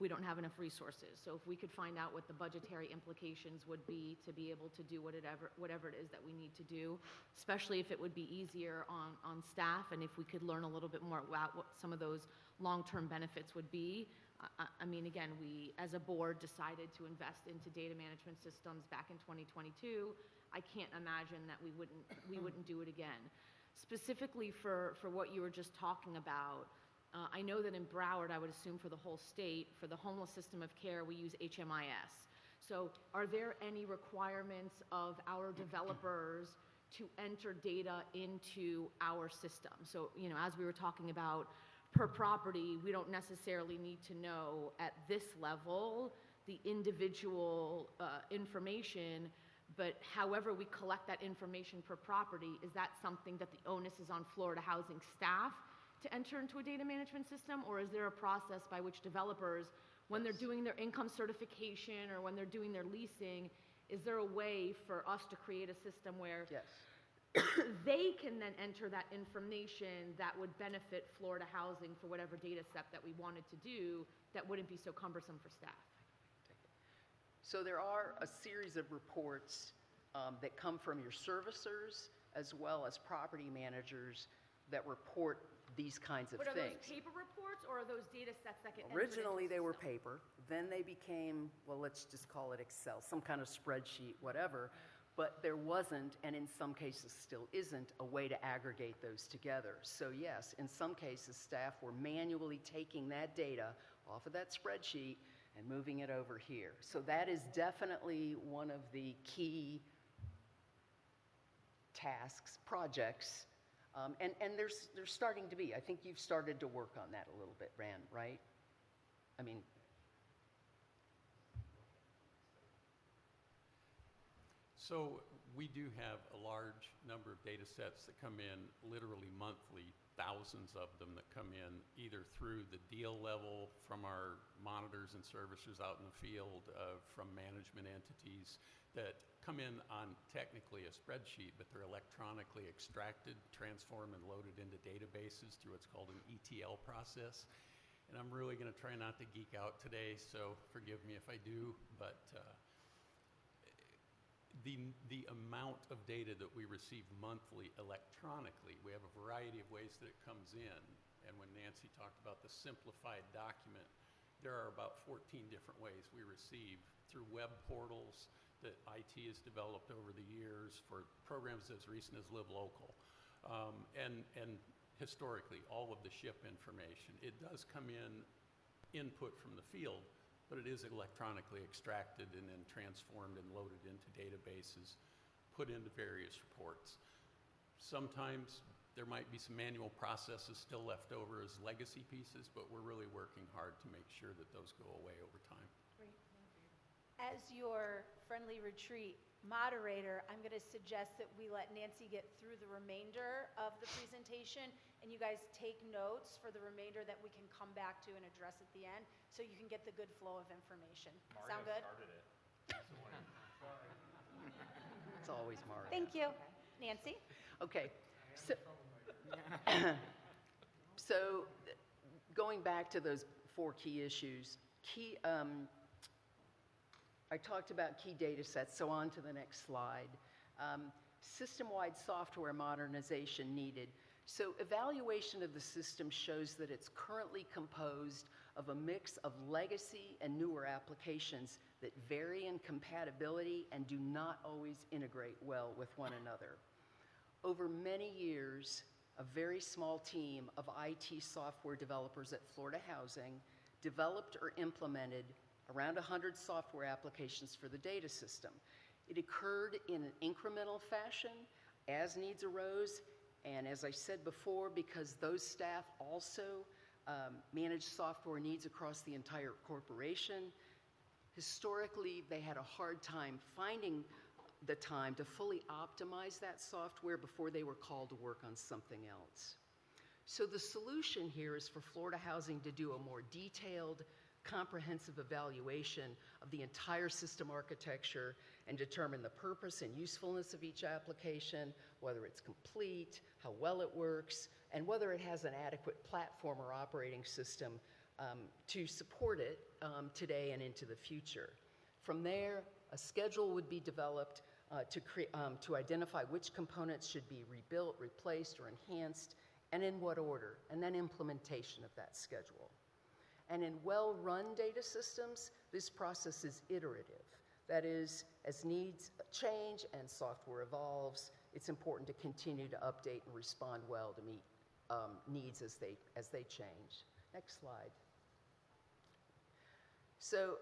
we don't have enough resources. So if we could find out what the budgetary implications would be to be able to do whatever it is that we need to do, especially if it would be easier on staff, and if we could learn a little bit more about what some of those long-term benefits would be. I mean, again, we as a board decided to invest into data management systems back in 2022. I can't imagine that we wouldn't do it again. Specifically for what you were just talking about, I know that in Broward, I would assume for the whole state, for the homeless system of care, we use HMIS. So are there any requirements of our developers to enter data into our system. So, you know, as we were talking about per property, we don't necessarily need to know at this level the individual information, but however we collect that information per property, is that something that the onus is on Florida Housing staff to enter into a data management system, or is there a process by which developers, when they're doing their income certification or when they're doing their leasing, is there a way for us to create a system where they can then enter that information that would benefit Florida Housing for whatever data set that we wanted to do that wouldn't be so cumbersome for staff? So there are a series of reports that come from your servicers as well as property managers that report these kinds of But are things. those paper reports or are those data sets that get entered Originally, into they the were system? paper. Then they became, well, let's just call it Excel, some kind of spreadsheet, whatever. But there wasn't, and in some cases still isn't, a way to aggregate those together. So yes, in some cases, staff were manually taking that data off of that spreadsheet and moving it over here. So that is definitely one of the key tasks, projects, and there's starting to be. I think you've started to work on that a little bit, Rand, right? I mean, So we do have a large number of data sets that come in literally monthly, thousands of them that come in either through the deal level from our monitors and servicers out in the field, from management entities that come in on technically a spreadsheet, but they're electronically extracted, transformed, and loaded into databases through what's called an ETL process. And I'm really going to try not to geek out today, so forgive me if I do, but the amount of data that we receive monthly electronically, we have a variety of ways that it comes in. And when Nancy talked about the simplified document, there are about 14 different ways we receive through web portals that IT has developed over the years for programs as recent as Live Local. And historically, all of the SHIP information. It does come in input from the field, but it is electronically extracted and then transformed and loaded into databases, put into various reports. Sometimes there might be some manual processes still left over as legacy pieces, but we're really working hard to make sure that those go away over time. Great, thank you. As your friendly retreat moderator, I'm going to suggest that we let Nancy get through the remainder of the presentation, and you guys take notes for the remainder that we can come back to and address at the end, so you can get the good flow of information. Sound good? it's always Mario. Thank you. Nancy? Okay. So going back to those 4 key issues, I talked about key data sets, so on to the next slide. System-wide software modernization needed. So evaluation of the system shows that it's currently composed of a mix of legacy and newer applications that vary in compatibility and do not always integrate well with one another. Over many years, a very small team of IT software developers at Florida Housing developed or implemented around 100 software applications for the data system. It occurred in an incremental fashion as needs arose, and as I said before, because those staff also manage software needs across the entire corporation, historically they had a hard time finding the time to fully optimize that software before they were called to work on something else. So the solution here is for Florida Housing to do a more detailed, comprehensive evaluation of the entire system architecture and determine the purpose and usefulness of each application, whether it's complete, how well it works, and whether it has an adequate platform or operating system to support it today and into the future. From there, a schedule would be developed to identify which components should be rebuilt, replaced, or enhanced, and in what order, and then implementation of that schedule. And in well-run data systems, this process is iterative. That is, as needs change and software evolves, it's important to continue to update and respond well to meet needs as they change. Next slide. So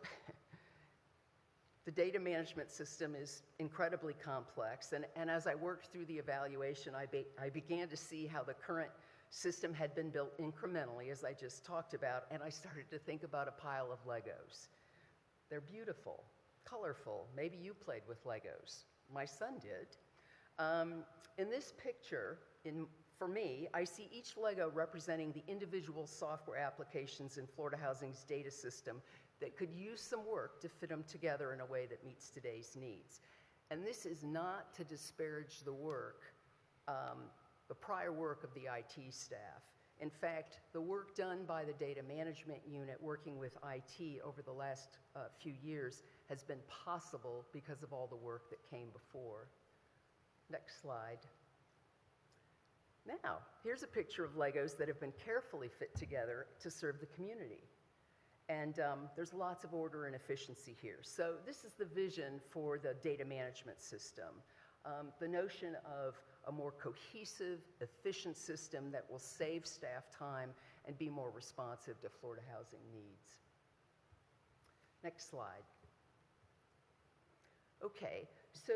The data management system is incredibly complex, and as I worked through the evaluation, I began to see how the current system had been built incrementally, as I just talked about, and I started to think about a pile of Legos. They're beautiful, colorful. Maybe you played with Legos. My son did. In this picture, for me, I see each Lego representing the individual software applications in Florida Housing's data system that could use some work to fit them together in a way that meets today's needs. And this is not to disparage the work, the prior work of the IT staff. In fact, the work done by the data management unit working with IT over the last few years has been possible because of all the work that came before. Next slide. Now, here's a picture of Legos that have been carefully fit together to serve the community. And there's lots of order and efficiency here. So this is the vision for the data management system. The notion of a more cohesive, efficient system that will save staff time and be more responsive to Florida housing needs. Next slide. Okay, so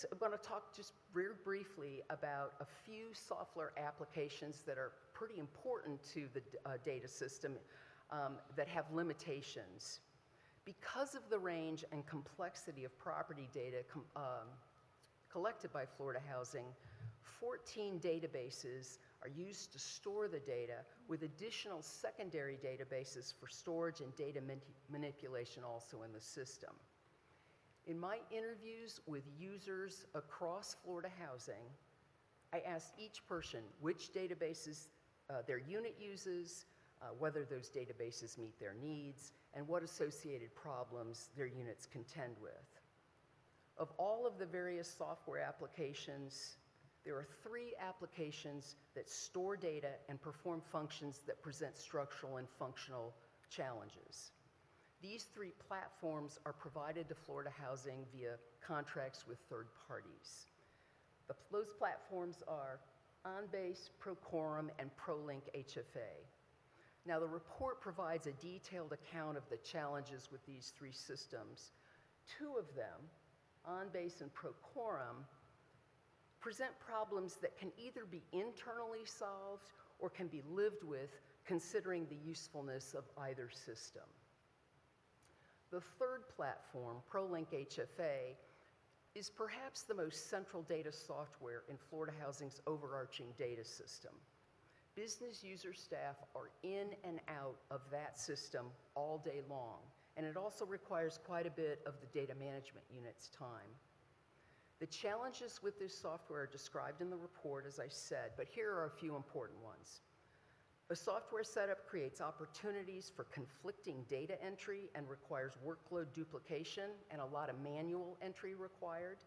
I'm going to talk just very briefly about a few software applications that are pretty important to the data system that have limitations. Because of the range and complexity of property data collected by Florida Housing, 14 databases are used to store the data, with additional secondary databases for storage and data manipulation also in the system. In my interviews with users across Florida Housing, I asked each person which databases their unit uses, whether those databases meet their needs, and what associated problems their units contend with. Of all of the various software applications, there are 3 applications that store data and perform functions that present structural and functional challenges. These 3 platforms are provided to Florida Housing via contracts with third parties. Those platforms are OnBase, Procorum, and ProLink HFA. Now, the report provides a detailed account of the challenges with these 3 systems. 2 of them, OnBase and Procorum, present problems that can either be internally solved or can be lived with, considering the usefulness of either system. The third platform, ProLink HFA, is perhaps the most central data software in Florida Housing's overarching data system. Business user staff are in and out of that system all day long, and it also requires quite a bit of the data management unit's time. The challenges with this software are described in the report, as I said, but here are a few important ones. A software setup creates opportunities for conflicting data entry and requires workload duplication and a lot of manual entry required.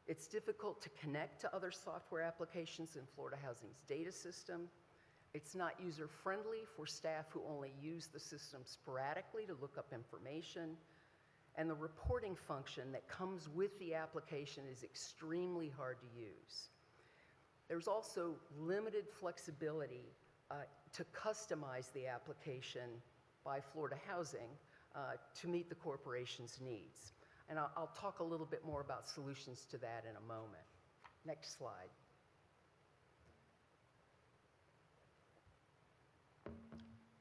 It's difficult to connect to other software applications in Florida Housing's data system. It's not user-friendly for staff who only use the system sporadically to look up information. And the reporting function that comes with the application is extremely hard to use. There's also limited flexibility to customize the application by Florida Housing to meet the corporation's needs. And I'll talk a little bit more about solutions to that in a moment. Next slide.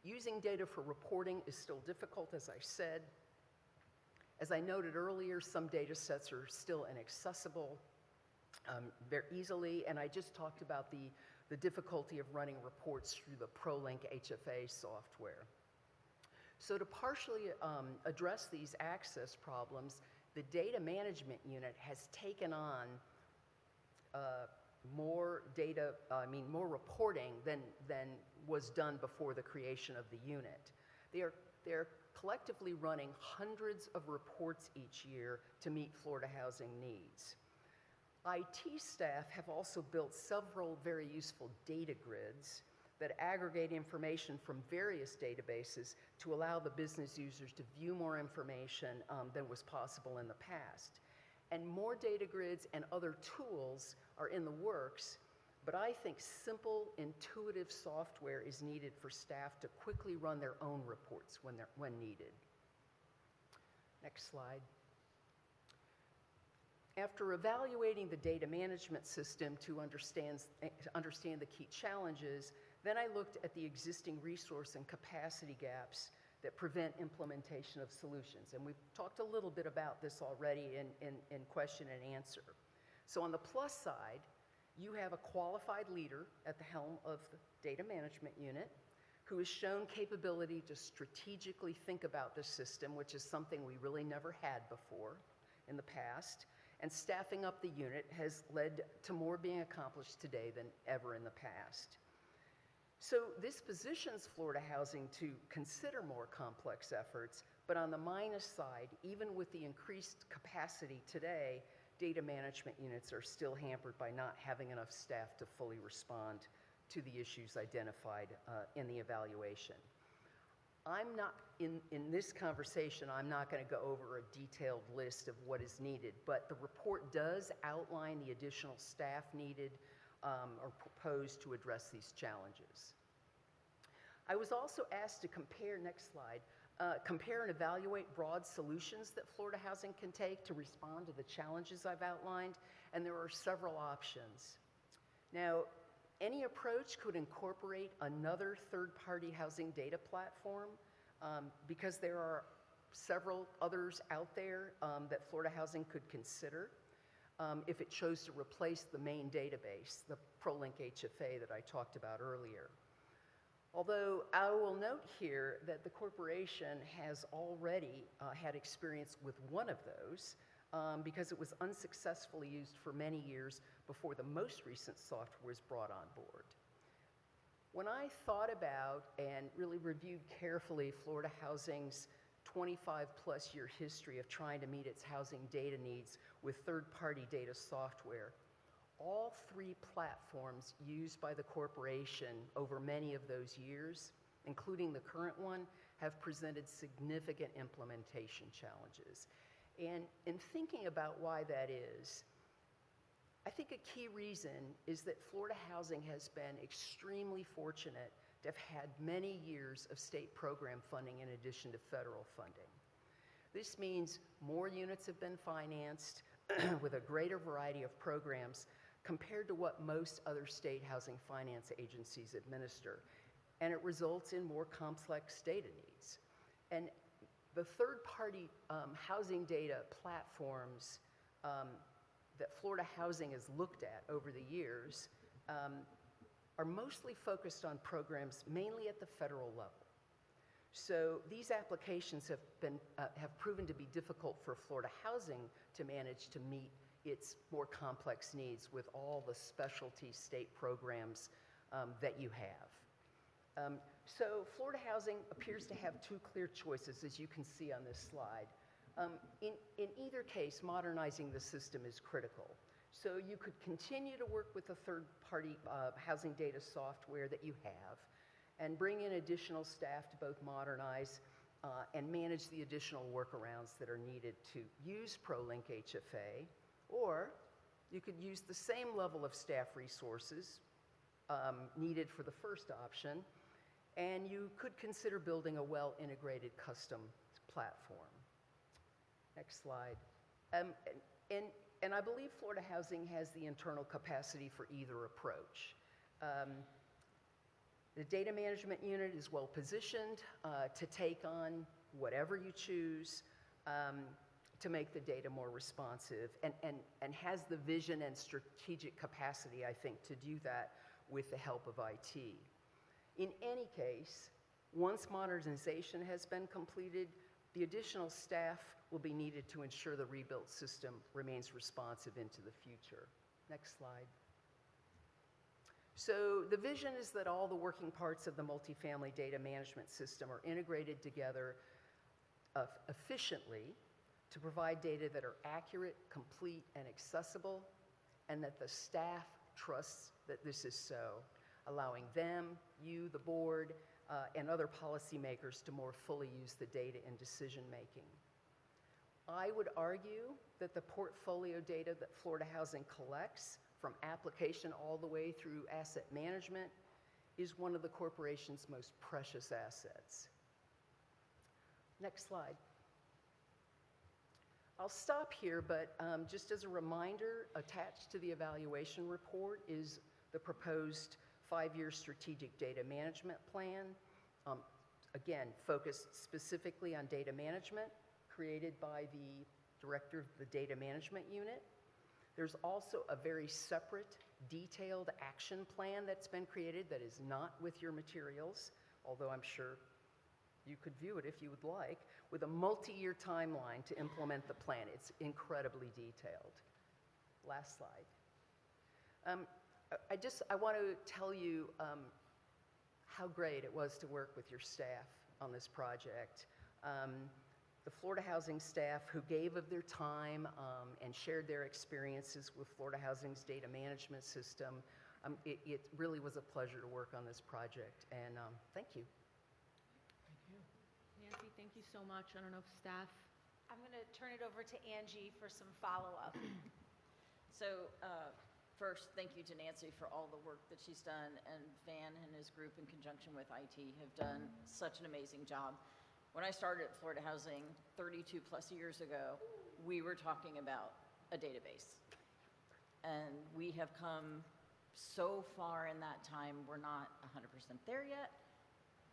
Using data for reporting is still difficult, as I said. As I noted earlier, some data sets are still inaccessible very easily, and I just talked about the difficulty of running reports through the ProLink HFA software. So to partially address these access problems, the data management unit has taken on more reporting than was done before the creation of the unit. They're collectively running hundreds of reports each year to meet Florida Housing needs. IT staff have also built several very useful data grids that aggregate information from various databases to allow the business users to view more information than was possible in the past. And more data grids and other tools are in the works, but I think simple, intuitive software is needed for staff to quickly run their own reports when needed. Next slide. After evaluating the data management system to understand the key challenges, then I looked at the existing resource and capacity gaps that prevent implementation of solutions. And we've talked a little bit about this already in question and answer. So on the plus side, you have a qualified leader at the helm of the data management unit who has shown capability to strategically think about the system, which is something we really never had before in the past. And staffing up the unit has led to more being accomplished today than ever in the past. So this positions Florida Housing to consider more complex efforts, but on the minus side, even with the increased capacity today, data management units are still hampered by not having enough staff to fully respond to the issues identified in the evaluation. I'm not, in this conversation, I'm not going to go over a detailed list of what is needed, but the report does outline the additional staff needed or proposed to address these challenges. I was also asked to compare, next slide, compare and evaluate broad solutions that Florida Housing can take to respond to the challenges I've outlined, and there are several options. Now, any approach could incorporate another third-party housing data platform because there are several others out there that Florida Housing could consider if it chose to replace the main database, the ProLink HFA that I talked about earlier. Although I will note here that the corporation has already had experience with one of those because it was unsuccessfully used for many years before the most recent software was brought on board. When I thought about and really reviewed carefully Florida Housing's 25-plus year history of trying to meet its housing data needs with third-party data software, all three platforms used by the corporation over many of those years, including the current one, have presented significant implementation challenges. And in thinking about why that is, I think a key reason is that Florida Housing has been extremely fortunate to have had many years of state program funding in addition to federal funding. This means more units have been financed with a greater variety of programs compared to what most other state housing finance agencies administer, and it results in more complex data needs. And the third-party housing data platforms that Florida Housing has looked at over the years are mostly focused on programs mainly at the federal level. So these applications have proven to be difficult for Florida Housing to manage to meet its more complex needs with all the specialty state programs that you have. So Florida Housing appears to have two clear choices, as you can see on this slide. In either case, modernizing the system is critical. So you could continue to work with the third-party housing data software that you have and bring in additional staff to both modernize and manage the additional workarounds that are needed to use ProLink HFA, or you could use the same level of staff resources needed for the first option, and you could consider building a well-integrated custom platform. Next slide. And I believe Florida Housing has the internal capacity for either approach. The data management unit is well positioned to take on whatever you choose to make the data more responsive and has the vision and strategic capacity, I think, to do that with the help of IT. In any case, once modernization has been completed, the additional staff will be needed to ensure the rebuilt system remains responsive into the future. Next slide. So the vision is that all the working parts of the multifamily data management system are integrated together efficiently to provide data that are accurate, complete, and accessible, and that the staff trusts that this is so, allowing them, you, the board, and other policymakers to more fully use the data in decision-making. I would argue that the portfolio data that Florida Housing collects, from application all the way through asset management, is one of the corporation's most precious assets. Next slide. I'll stop here, but just as a reminder, attached to the evaluation report is the proposed 5-year strategic data management plan. Again, focused specifically on data management, created by the director of the data management unit. There's also a very separate, detailed action plan that's been created that is not with your materials, although I'm sure you could view it if you would like, with a multi-year timeline to implement the plan. It's incredibly detailed. Last slide. I want to tell you how great it was to work with your staff on this project. The Florida Housing staff who gave of their time and shared their experiences with Florida Housing's data management system. It really was a pleasure to work on this project, and thank you. Nancy, thank you so much. I don't know if staff. I'm going to turn it over to Angie for some follow-up. So first, thank you to Nancy for all the work that she's done, and Van and his group in conjunction with IT have done such an amazing job. When I started at Florida Housing 32 plus years ago, we were talking about a database. And we have come so far in that time. We're not 100% there yet,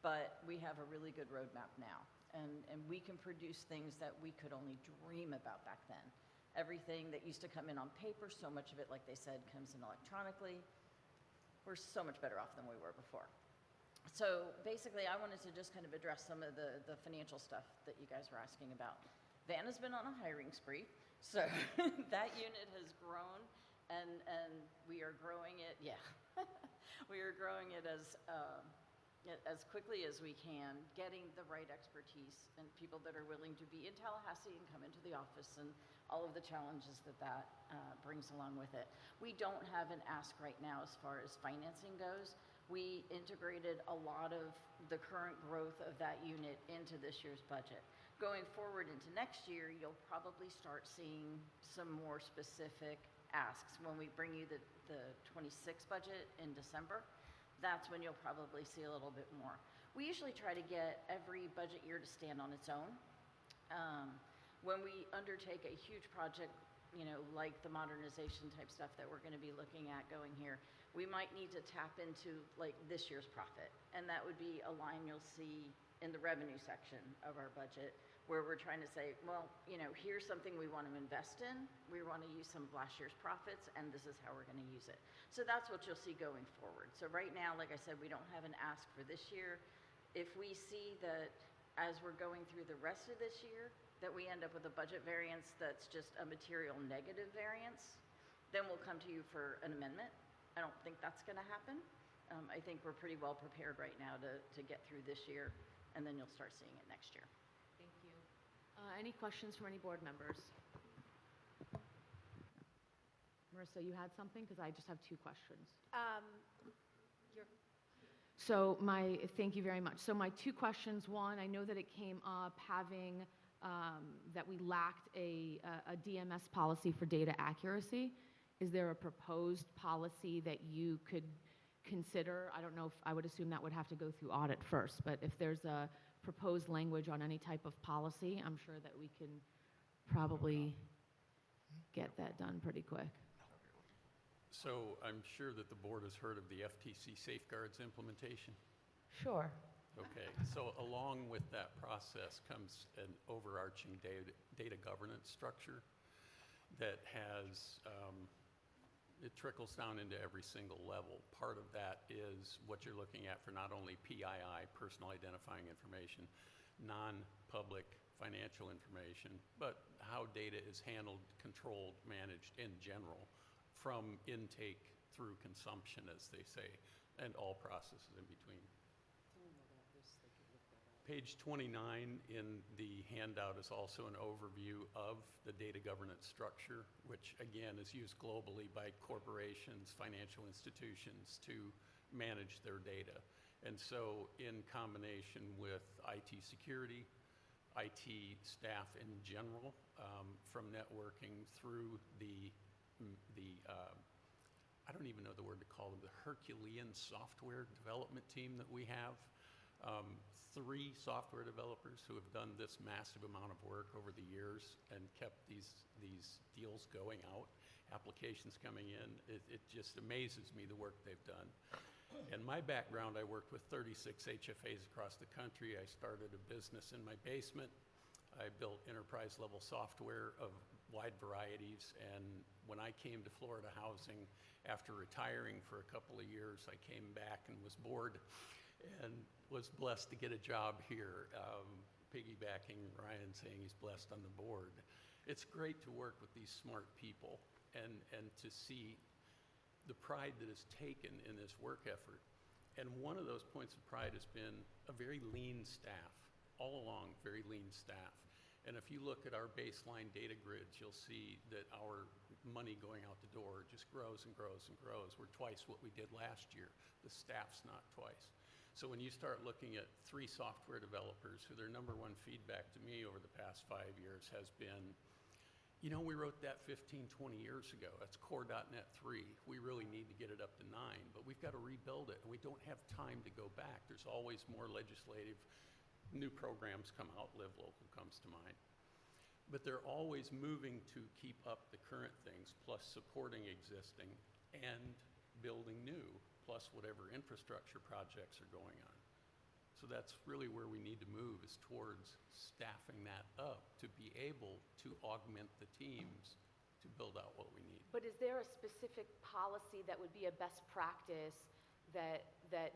but we have a really good roadmap now. And we can produce things that we could only dream about back then. Everything that used to come in on paper, so much of it, like they said, comes in electronically. We're so much better off than we were before. So basically, I wanted to just kind of address some of the financial stuff that you guys were asking about. Van has been on a hiring spree, so that unit has grown, and we are growing it, we are growing it as quickly as we can, getting the right expertise and people that are willing to be in Tallahassee and come into the office and all of the challenges that brings along with it. We don't have an ask right now as far as financing goes. We integrated a lot of the current growth of that unit into this year's budget. Going forward into next year, you'll probably start seeing some more specific asks. When we bring you the 26 budget in December, that's when you'll probably see a little bit more. We usually try to get every budget year to stand on its own. When we undertake a huge project, like the modernization type stuff that we're going to be looking at going here, we might need to tap into like this year's profit. And that would be a line you'll see in the revenue section of our budget, where we're trying to say, well, here's something we want to invest in. We want to use some of last year's profits, and this is how we're going to use it. So that's what you'll see going forward. So right now, like I said, we don't have an ask for this year. If we see that as we're going through the rest of this year, that we end up with a budget variance that's just a material negative variance, then we'll come to you for an amendment. I don't think that's going to happen. I think we're pretty well prepared right now to get through this year, and then you'll start seeing it next year. Thank you. Any questions from any board members? Marissa, you had something? Because I just have 2 questions. Thank you very much. So my 2 questions, one, I know that it came up having, that we lacked a DMS policy for data accuracy. Is there a proposed policy that you could consider? I don't know if, I would assume that would have to go through audit first, but if there's a proposed language on any type of policy, I'm sure that we can probably get that done pretty quick. So I'm sure that the board has heard of the FTC safeguards implementation. Sure. Okay, so along with that process comes an overarching data governance structure that has, it trickles down into every single level. Part of that is what you're looking at for not only PII, personal identifying information, non-public financial information, but how data is handled, controlled, managed in general, from intake through consumption, as they say, and all processes in between. Page 29 in the handout is also an overview of the data governance structure, which again is used globally by corporations, financial institutions to manage their data. And so in combination with IT security, IT staff in general, from networking through the I don't even know the word to call them, the Herculean software development team that we have, 3 software developers who have done this massive amount of work over the years and kept these deals going out, applications coming in. It just amazes me the work they've done. In my background, I worked with 36 HFAs across the country. I started a business in my basement. I built enterprise-level software of wide varieties, and when I came to Florida Housing, after retiring for a couple of years, I came back and was bored and was blessed to get a job here, piggybacking Ryan saying he's blessed on the board. It's great to work with these smart people and to see the pride that is taken in this work effort. And one of those points of pride has been a very lean staff, all along, very lean staff. And if you look at our baseline data grids, you'll see that our money going out the door just grows and grows and grows. We're twice what we did last year. The staff's not twice. So when you start looking at 3 software developers who their number one feedback to me over the past 5 years has been, you know, we wrote that 15, 20 years ago. That's Core.NET 3. We really need to get it up to 9, but we've got to rebuild it, and we don't have time to go back. There's always more legislative, new programs come out, Live Local comes to mind. But they're always moving to keep up the current things, plus supporting existing and building new, plus whatever infrastructure projects are going on. So that's really where we need to move, is towards staffing that up to be able to augment the teams to build out what we need. But is there a specific policy that would be a best practice that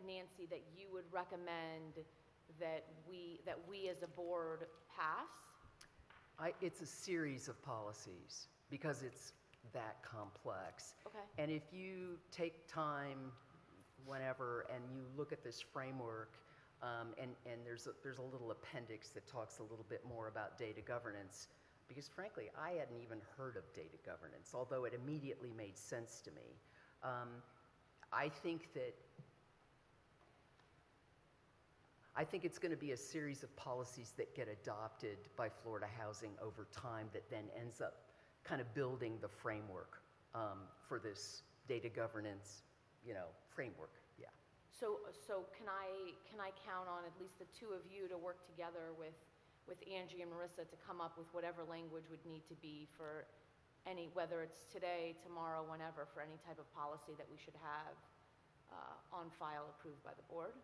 Nancy, that you would recommend that we as a board pass? It's a series of policies because it's that complex. Okay. And if you take time whenever and you look at this framework, and there's a little appendix that talks a little bit more about data governance, because frankly, I hadn't even heard of data governance, although it immediately made sense to me. I think it's going to be a series of policies that get adopted by Florida Housing over time that then ends up kind of building the framework for this data governance, framework. Yeah. So can I count on at least the 2 of you to work together with Angie and Marissa to come up with whatever language would need to be for any, whether it's today, tomorrow, whenever, for any type of policy that we should have on file approved by the board?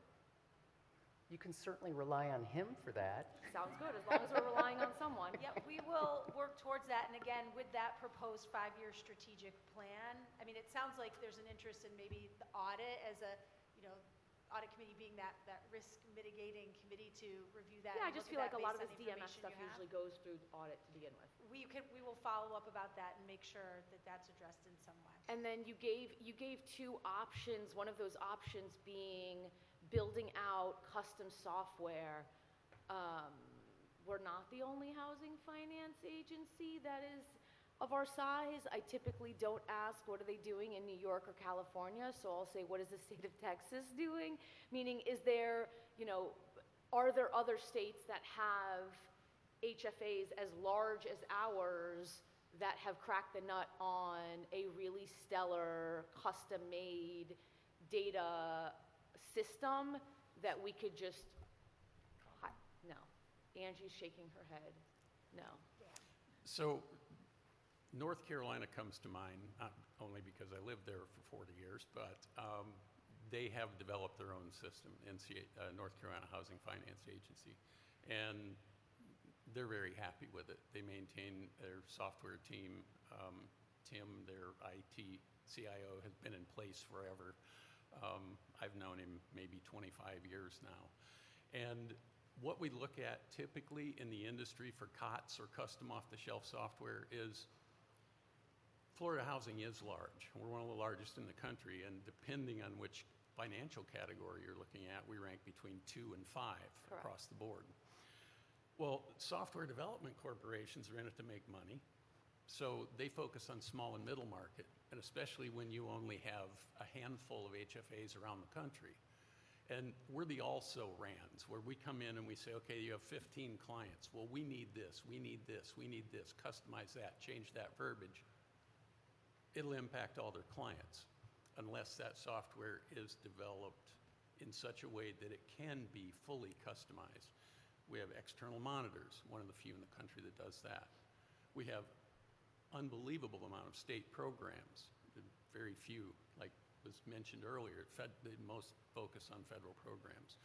You can certainly rely on him for that. Sounds good, as long as we're relying on someone. Yep, we will work towards that. And again, with that proposed 5-year strategic plan, I mean, it sounds like there's an interest in maybe the audit as a, audit committee being that risk mitigating committee to review that. Yeah, I and just look feel at like a that lot of based this on the DMS information stuff you have. usually goes through audit to begin with. We will follow up about that and make sure that that's addressed in some way. And then you gave 2 options, one of those options being building out custom software. We're not the only housing finance agency that is of our size. I typically don't ask, what are they doing in New York or California? So I'll say, what is the state of Texas doing? Meaning, is there, are there other states that have HFAs as large as ours that have cracked the nut on a really stellar, custom-made data system that we could just, no. Angie's shaking her head, no. So North Carolina comes to mind, not only because I lived there for 40 years, but they have developed their own system, North Carolina Housing Finance Agency, and they're very happy with it. They maintain their software team. Tim, their IT CIO, has been in place forever. I've known him maybe 25 years now. And what we look at typically in the industry for COTS or custom off-the-shelf software is Florida Housing is large. We're one of the largest in the country, and depending on which financial category you're looking at, we rank between 2 and 5 across the board. Well, software development corporations are in it to make money, so they focus on small and middle market, and especially when you only have a handful of HFAs around the country. And we're the also-rans, where we come in and we say, okay, you have 15 clients. Well, we need this, we need this, we need this, customize that, change that verbiage. It'll impact all their clients unless that software is developed in such a way that it can be fully customized. We have external monitors, one of the few in the country that does that. We have unbelievable amount of state programs, very few, like was mentioned earlier, the most focus on federal programs.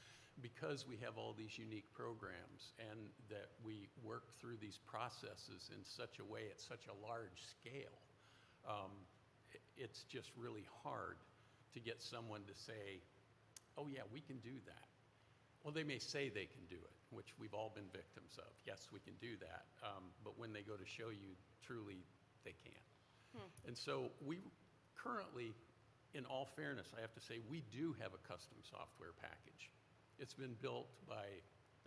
Because we have all these unique programs and that we work through these processes in such a way at such a large scale, it's just really hard to get someone to say, oh yeah, we can do that. Well, they may say they can do it, which we've all been victims of. Yes, we can do that. But when they go to show you, truly, they can't. And so we currently, in all fairness, I have to say, we do have a custom software package. It's been built by,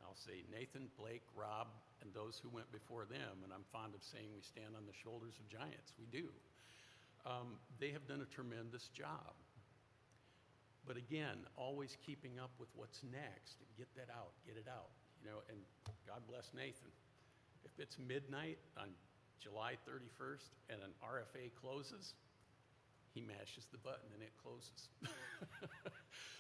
I'll say, Nathan, Blake, Rob, and those who went before them. And I'm fond of saying we stand on the shoulders of giants. We do. They have done a tremendous job. But again, always keeping up with what's next. Get that out, get it out. You know, and God bless Nathan. If it's midnight on July 31st and an RFA closes, he mashes the button and it closes.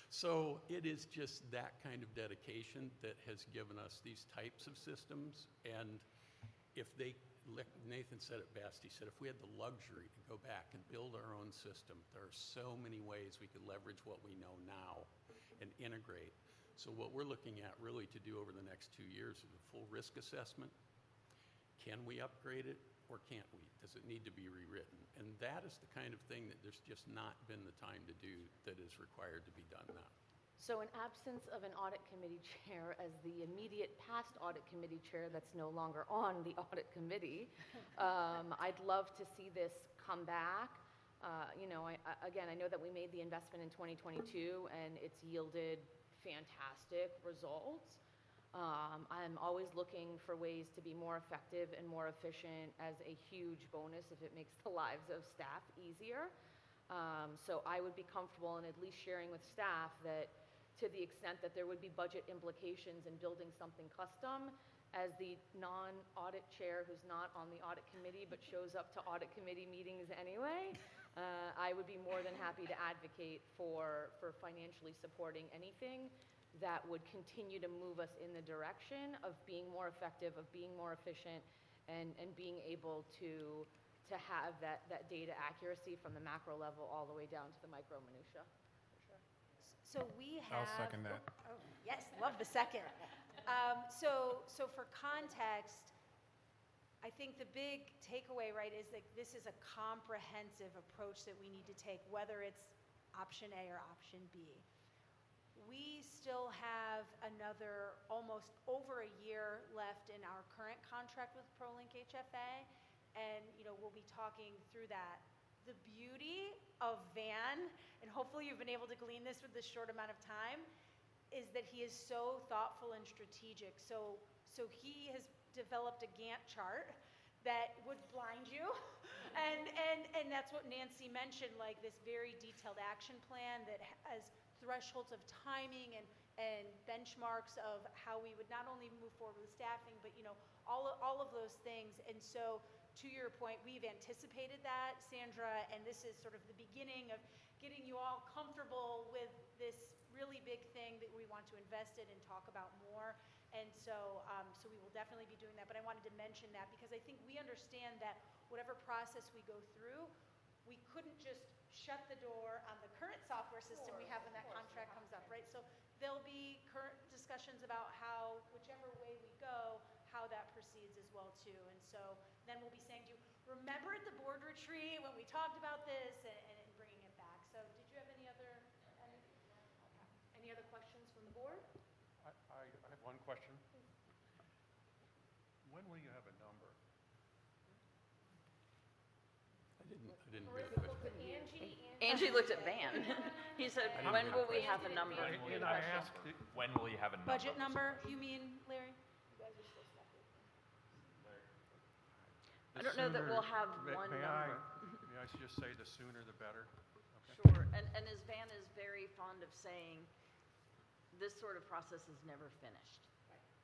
So it is just that kind of dedication that has given us these types of systems. And if they, Nathan said it best, he said, if we had the luxury to go back and build our own system, there are so many ways we could leverage what we know now and integrate. So what we're looking at really to do over the next 2 years is a full risk assessment. Can we upgrade it or can't we? Does it need to be rewritten? And that is the kind of thing that there's just not been the time to do that is required to be done now. So in absence of an audit committee chair, as the immediate past audit committee chair that's no longer on the audit committee, I'd love to see this come back. You know, again, I know that we made the investment in 2022 and it's yielded fantastic results. I'm always looking for ways to be more effective and more efficient as a huge bonus if it makes the lives of staff easier. So I would be comfortable in at least sharing with staff that to the extent that there would be budget implications in building something custom, as the non-audit chair who's not on the audit committee but shows up to audit committee meetings anyway, I would be more than happy to advocate for financially supporting anything that would continue to move us in the direction of being more effective, of being more efficient, and being able to have that data accuracy from the macro level all the way down to the micro minutia. So we have. I'll second that. Oh, yes, love the second. So for context, I think the big takeaway, right, is that this is a comprehensive approach that we need to take, whether it's option A or option B. We still have another almost over a year left in our current contract with ProLink HFA, and we'll be talking through that. The beauty of Van, and hopefully you've been able to glean this with this short amount of time, is that he is so thoughtful and strategic. So he has developed a Gantt chart that would blind you, and that's what Nancy mentioned, like this very detailed action plan that has thresholds of timing and benchmarks of how we would not only move forward with staffing, but all of those things. And so to your point, we've anticipated that, Sandra, and this is sort of the beginning of getting you all comfortable with this really big thing that we want to invest in and talk about more. And so we will definitely be doing that. But I wanted to mention that because I think we understand that whatever process we go through, we couldn't just shut the door on the current software system we have when that contract comes up, right? So there'll be current discussions about how, whichever way we go, how that proceeds as well too. And so then we'll be saying to you, remember at the board retreat when we talked about this and bringing it back. So did you have any other questions from the board? I have one question. When will you have a number? I didn't hear the question. Angie looked at Van. He said, when will we have a number? And I asked, When will you have a number? Budget number, you mean, Larry? I don't know that we'll have one may number. May I just say the sooner the better? Okay. Sure, and as Van is very fond of saying, this sort of process is never finished,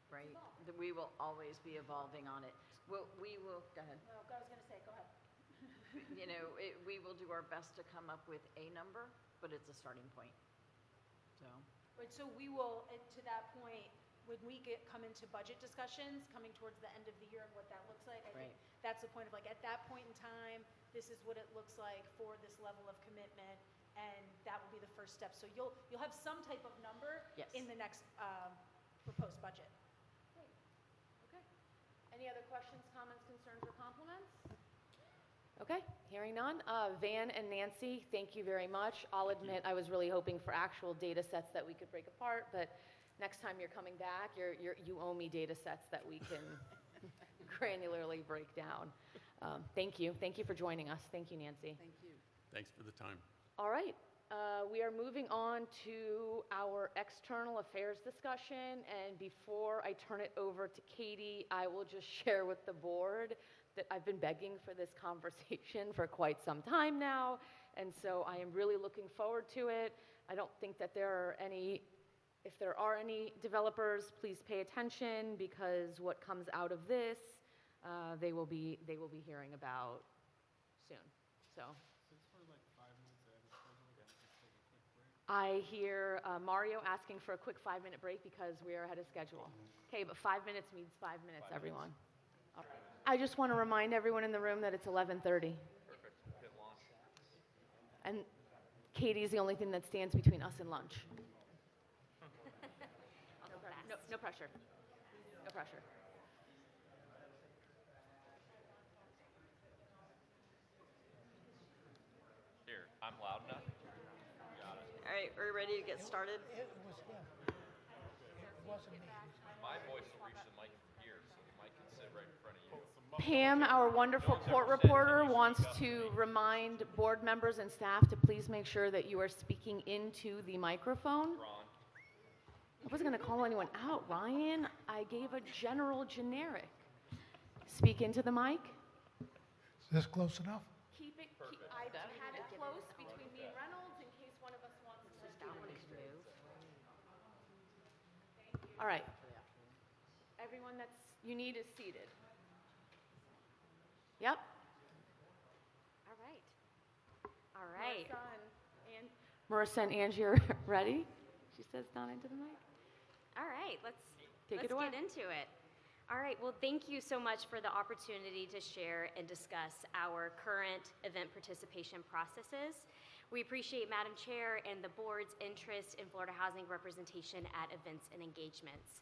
right? That we will always be evolving on it. We will, go ahead. No, I was going to say, go ahead. We will do our best to come up with a number, but it's a starting point. So. so we will, to that point, when we come into budget discussions, coming towards the end of the year and what that looks like, I think Right. that's the point of like, at that point in time, this is what it looks like for this level of commitment, and that will be the first step. So you'll have some type of number Yes. in the next proposed budget. Great. Okay. Any other questions, comments, concerns, or compliments? Okay, hearing none. Van and Nancy, thank you very much. I'll admit, I was really hoping for actual data sets that we could break apart, but next time you're coming back, you owe me data sets that we can granularly break down. Thank you. Thank you for joining us. Thank you, Nancy. Thank you. Thanks for the time. All right, we are moving on to our external affairs discussion, and before I turn it over to Katie, I will just share with the board that I've been begging for this conversation for quite some time now, and so I am really looking forward to it. I don't think that there are any, if there are any developers, please pay attention, because what comes out of this, they will be hearing about soon, so. I hear Mario asking for a quick 5-minute break because we are ahead of schedule. Okay, but 5 minutes means 5 minutes, everyone. All right. I just want to remind everyone in the room that it's 11:30. Perfect. Hit launch. And Katie's the only thing that stands between us and lunch. No pressure. No pressure. Here, I'm loud enough. Got it. All right, are we ready to get started? It was him. It wasn't me. My voice will reach the mic from here, so the mic can sit right in front of you. Pam, our wonderful court reporter, wants to remind board members and staff to please make sure that you are speaking into the microphone. Ron. I wasn't going to call anyone out, Ryan. I gave a general generic. Speak into the mic. Is this close enough? Keep it, I had it close between me and Reynolds in case one of us wants to do it. All right. Everyone that's you need is seated. Yep. All right. All right. Marissa and Angie are ready. She says down into the mic. All right, let's Take it away. get into it. All right, well, thank you so much for the opportunity to share and discuss our current event participation processes. We appreciate Madam Chair and the board's interest in Florida housing representation at events and engagements.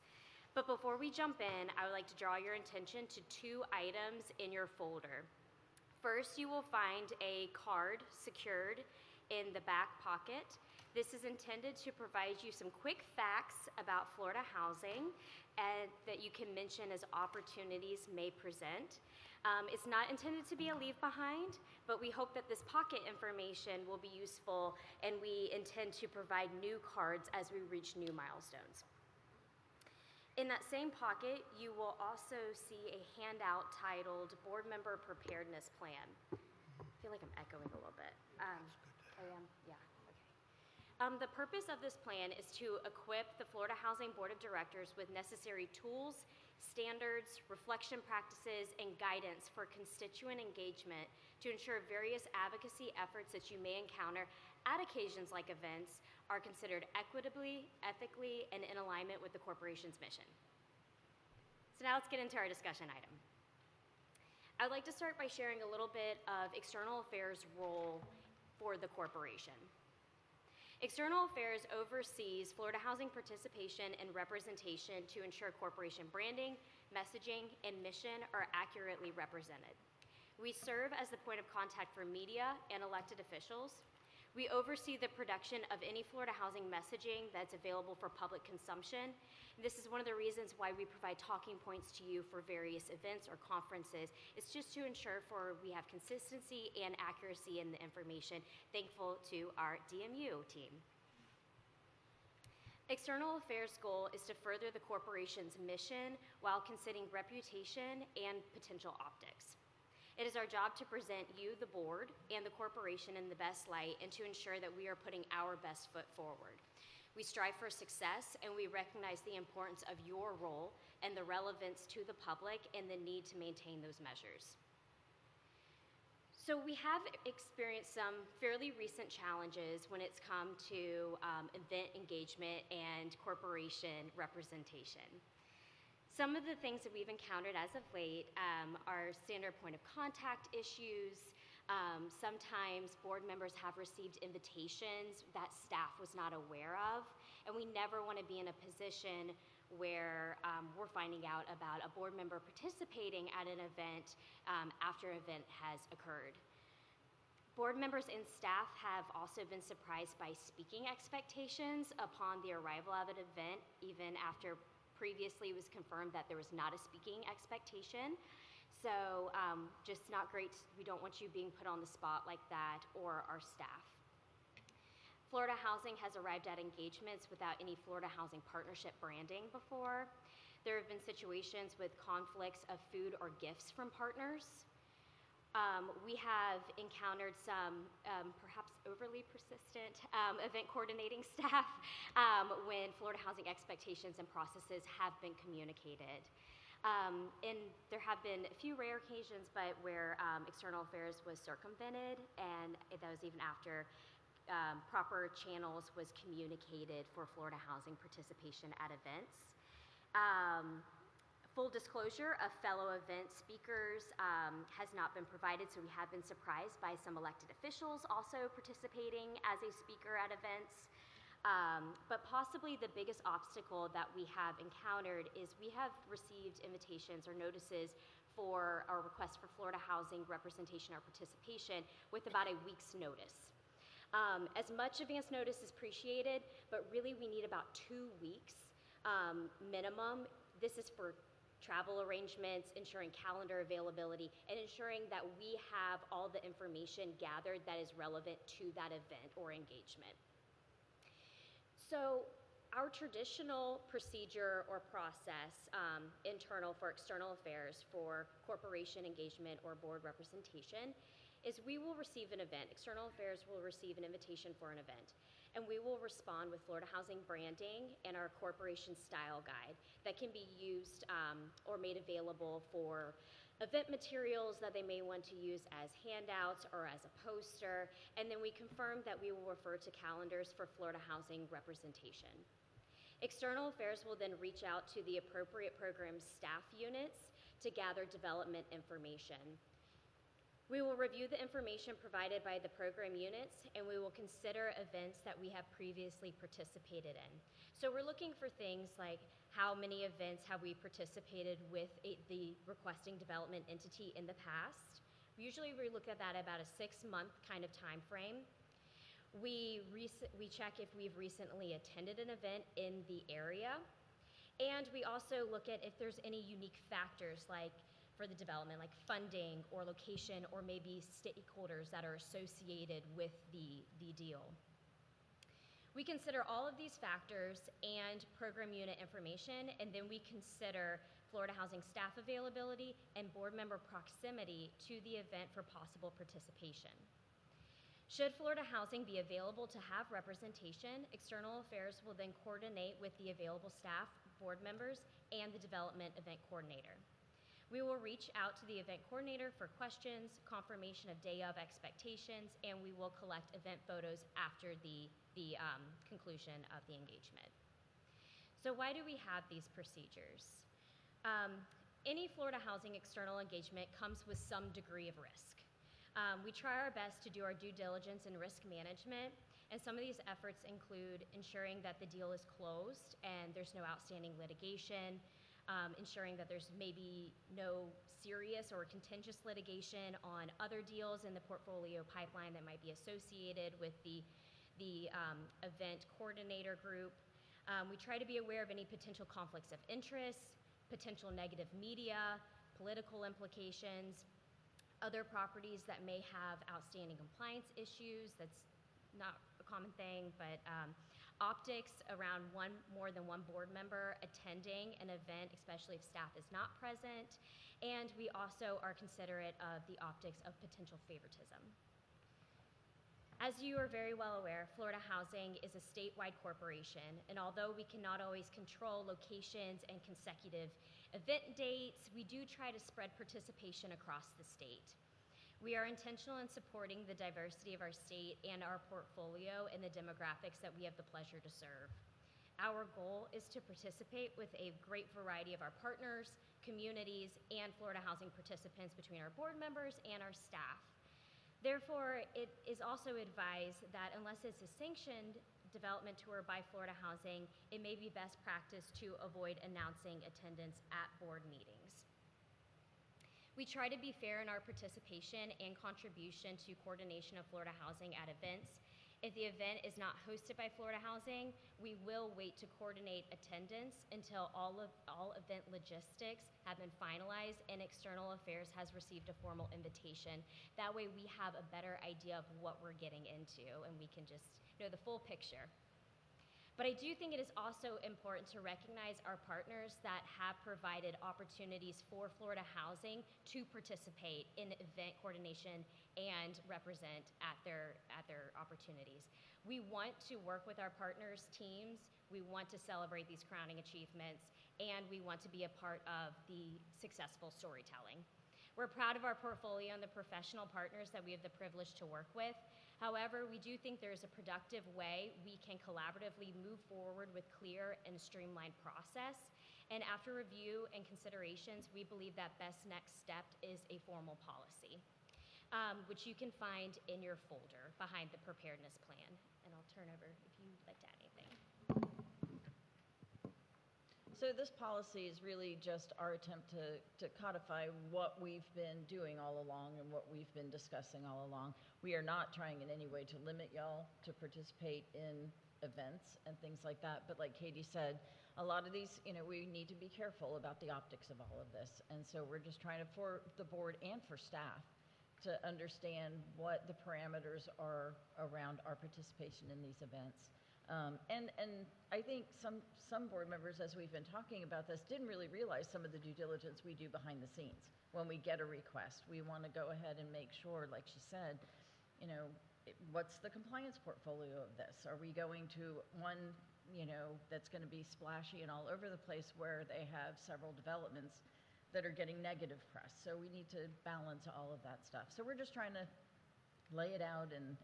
But before we jump in, I would like to draw your attention to 2 items in your folder. First, you will find a card secured in the back pocket. This is intended to provide you some quick facts about Florida housing and that you can mention as opportunities may present. It's not intended to be a leave behind, but we hope that this pocket information will be useful, and we intend to provide new cards as we reach new milestones. In that same pocket, you will also see a handout titled Board Member Preparedness Plan. I feel like I'm echoing a little bit. I am? Yeah. The purpose of this plan is to equip the Florida Housing Board of Directors with necessary tools, standards, reflection practices, and guidance for constituent engagement to ensure various advocacy efforts that you may encounter at occasions like events are considered equitably, ethically, and in alignment with the corporation's mission. So now let's get into our discussion item. I'd like to start by sharing a little bit of external affairs role for the corporation. External Affairs oversees Florida housing participation and representation to ensure corporation branding, messaging, and mission are accurately represented. We serve as the point of contact for media and elected officials. We oversee the production of any Florida housing messaging that's available for public consumption. This is one of the reasons why we provide talking points to you for various events or conferences. It's just to ensure we have consistency and accuracy in the information, thankful to our DMU team. External Affairs' goal is to further the corporation's mission while considering reputation and potential optics. It is our job to present you, the board, and the corporation in the best light and to ensure that we are putting our best foot forward. We strive for success, and we recognize the importance of your role and the relevance to the public and the need to maintain those measures. So we have experienced some fairly recent challenges when it's come to event engagement and corporation representation. Some of the things that we've encountered as of late are standard point of contact issues. Sometimes board members have received invitations that staff was not aware of, and we never want to be in a position where we're finding out about a board member participating at an event after an event has occurred. Board members and staff have also been surprised by speaking expectations upon the arrival of an event, even after previously it was confirmed that there was not a speaking expectation. So just not great. We don't want you being put on the spot like that, or our staff. Florida Housing has arrived at engagements without any Florida Housing Partnership branding before. There have been situations with conflicts of food or gifts from partners. We have encountered some perhaps overly persistent event coordinating staff when Florida Housing expectations and processes have been communicated. And there have been a few rare occasions, but where external affairs was circumvented, and that was even after proper channels was communicated for Florida Housing participation at events. Full disclosure of fellow event speakers has not been provided, so we have been surprised by some elected officials also participating as a speaker at events. But possibly the biggest obstacle that we have encountered is we have received invitations or notices for our request for Florida Housing representation or participation with about a week's notice. As much advance notice is appreciated, but really we need about 2 weeks minimum. This is for travel arrangements, ensuring calendar availability, and ensuring that we have all the information gathered that is relevant to that event or engagement. So our traditional procedure or process internal for external affairs for corporation engagement or board representation is we will receive an event. External affairs will receive an invitation for an event, and we will respond with Florida Housing branding and our corporation style guide that can be used or made available for event materials that they may want to use as handouts or as a poster, and then we confirm that we will refer to calendars for Florida Housing representation. External affairs will then reach out to the appropriate program staff units to gather development information. We will review the information provided by the program units, and we will consider events that we have previously participated in. So we're looking for things like how many events have we participated with the requesting development entity in the past. Usually we look at that about a 6-month kind of time frame. We check if we've recently attended an event in the area, and we also look at if there's any unique factors like for the development, like funding or location or maybe stakeholders that are associated with the deal. We consider all of these factors and program unit information, and then we consider Florida Housing staff availability and board member proximity to the event for possible participation. Should Florida Housing be available to have representation, external affairs will then coordinate with the available staff, board members, and the development event coordinator. We will reach out to the event coordinator for questions, confirmation of day of expectations, and we will collect event photos after the conclusion of the engagement. So why do we have these procedures? Any Florida Housing external engagement comes with some degree of risk. We try our best to do our due diligence and risk management, and some of these efforts include ensuring that the deal is closed and there's no outstanding litigation, ensuring that there's maybe no serious or contentious litigation on other deals in the portfolio pipeline that might be associated with the event coordinator group. We try to be aware of any potential conflicts of interest, potential negative media, political implications, other properties that may have outstanding compliance issues. That's not a common thing, but optics around more than one board member attending an event, especially if staff is not present, and we also are considerate of the optics of potential favoritism. As you are very well aware, Florida Housing is a statewide corporation, and although we cannot always control locations and consecutive event dates, we do try to spread participation across the state. We are intentional in supporting the diversity of our state and our portfolio and the demographics that we have the pleasure to serve. Our goal is to participate with a great variety of our partners, communities, and Florida housing participants between our board members and our staff. Therefore, it is also advised that unless it's a sanctioned development tour by Florida Housing, it may be best practice to avoid announcing attendance at board meetings. We try to be fair in our participation and contribution to coordination of Florida Housing at events. If the event is not hosted by Florida Housing, we will wait to coordinate attendance until all event logistics have been finalized and External Affairs has received a formal invitation. That way we have a better idea of what we're getting into and we can just know the full picture. But I do think it is also important to recognize our partners that have provided opportunities for Florida Housing to participate in event coordination and represent at their opportunities. We want to work with our partners' teams, we want to celebrate these crowning achievements, and we want to be a part of the successful storytelling. We're proud of our portfolio and the professional partners that we have the privilege to work with. However, we do think there is a productive way we can collaboratively move forward with clear and streamlined process. And after review and considerations, we believe that best next step is a formal policy, which you can find in your folder behind the preparedness plan. And I'll turn over if you'd like to add anything. So this policy is really just our attempt to codify what we've been doing all along and what we've been discussing all along. We are not trying in any way to limit y'all to participate in events and things like that. But like Katie said, a lot of these, we need to be careful about the optics of all of this. And so we're just trying to, for the board and for staff, to understand what the parameters are around our participation in these events. And I think some board members, as we've been talking about this, didn't really realize some of the due diligence we do behind the scenes. When we get a request, we want to go ahead and make sure, like she said, what's the compliance portfolio of this? Are we going to one, that's going to be splashy and all over the place where they have several developments that are getting negative press? So we need to balance all of that stuff. So we're just trying to lay it out and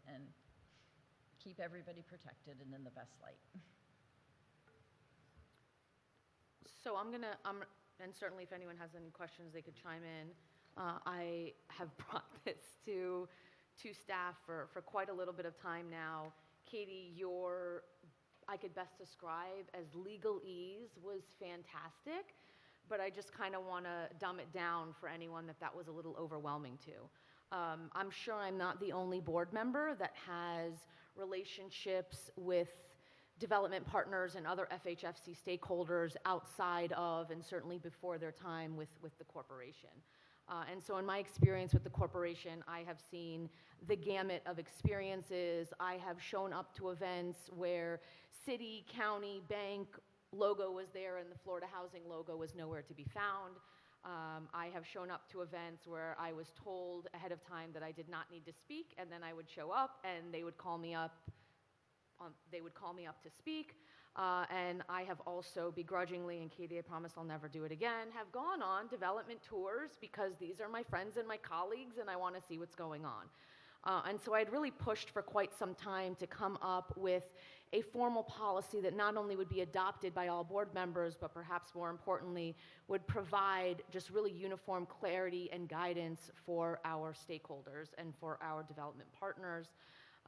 keep everybody protected and in the best light. So and certainly if anyone has any questions, they could chime in. I have brought this to staff for quite a little bit of time now. Katie, I could best describe as legalese was fantastic, but I just kind of want to dumb it down for anyone that was a little overwhelming to. I'm sure I'm not the only board member that has relationships with development partners and other FHFC stakeholders outside of and certainly before their time with the corporation. And so in my experience with the corporation, I have seen the gamut of experiences. I have shown up to events where city, county, bank logo was there and the Florida Housing logo was nowhere to be found. I have shown up to events where I was told ahead of time that I did not need to speak, and then I would show up and they would call me up. To speak, and I have also begrudgingly, and Katie, I promise I'll never do it again, have gone on development tours because these are my friends and my colleagues, and I want to see what's going on. And so I'd really pushed for quite some time to come up with a formal policy that not only would be adopted by all board members, but perhaps more importantly, would provide just really uniform clarity and guidance for our stakeholders and for our development partners.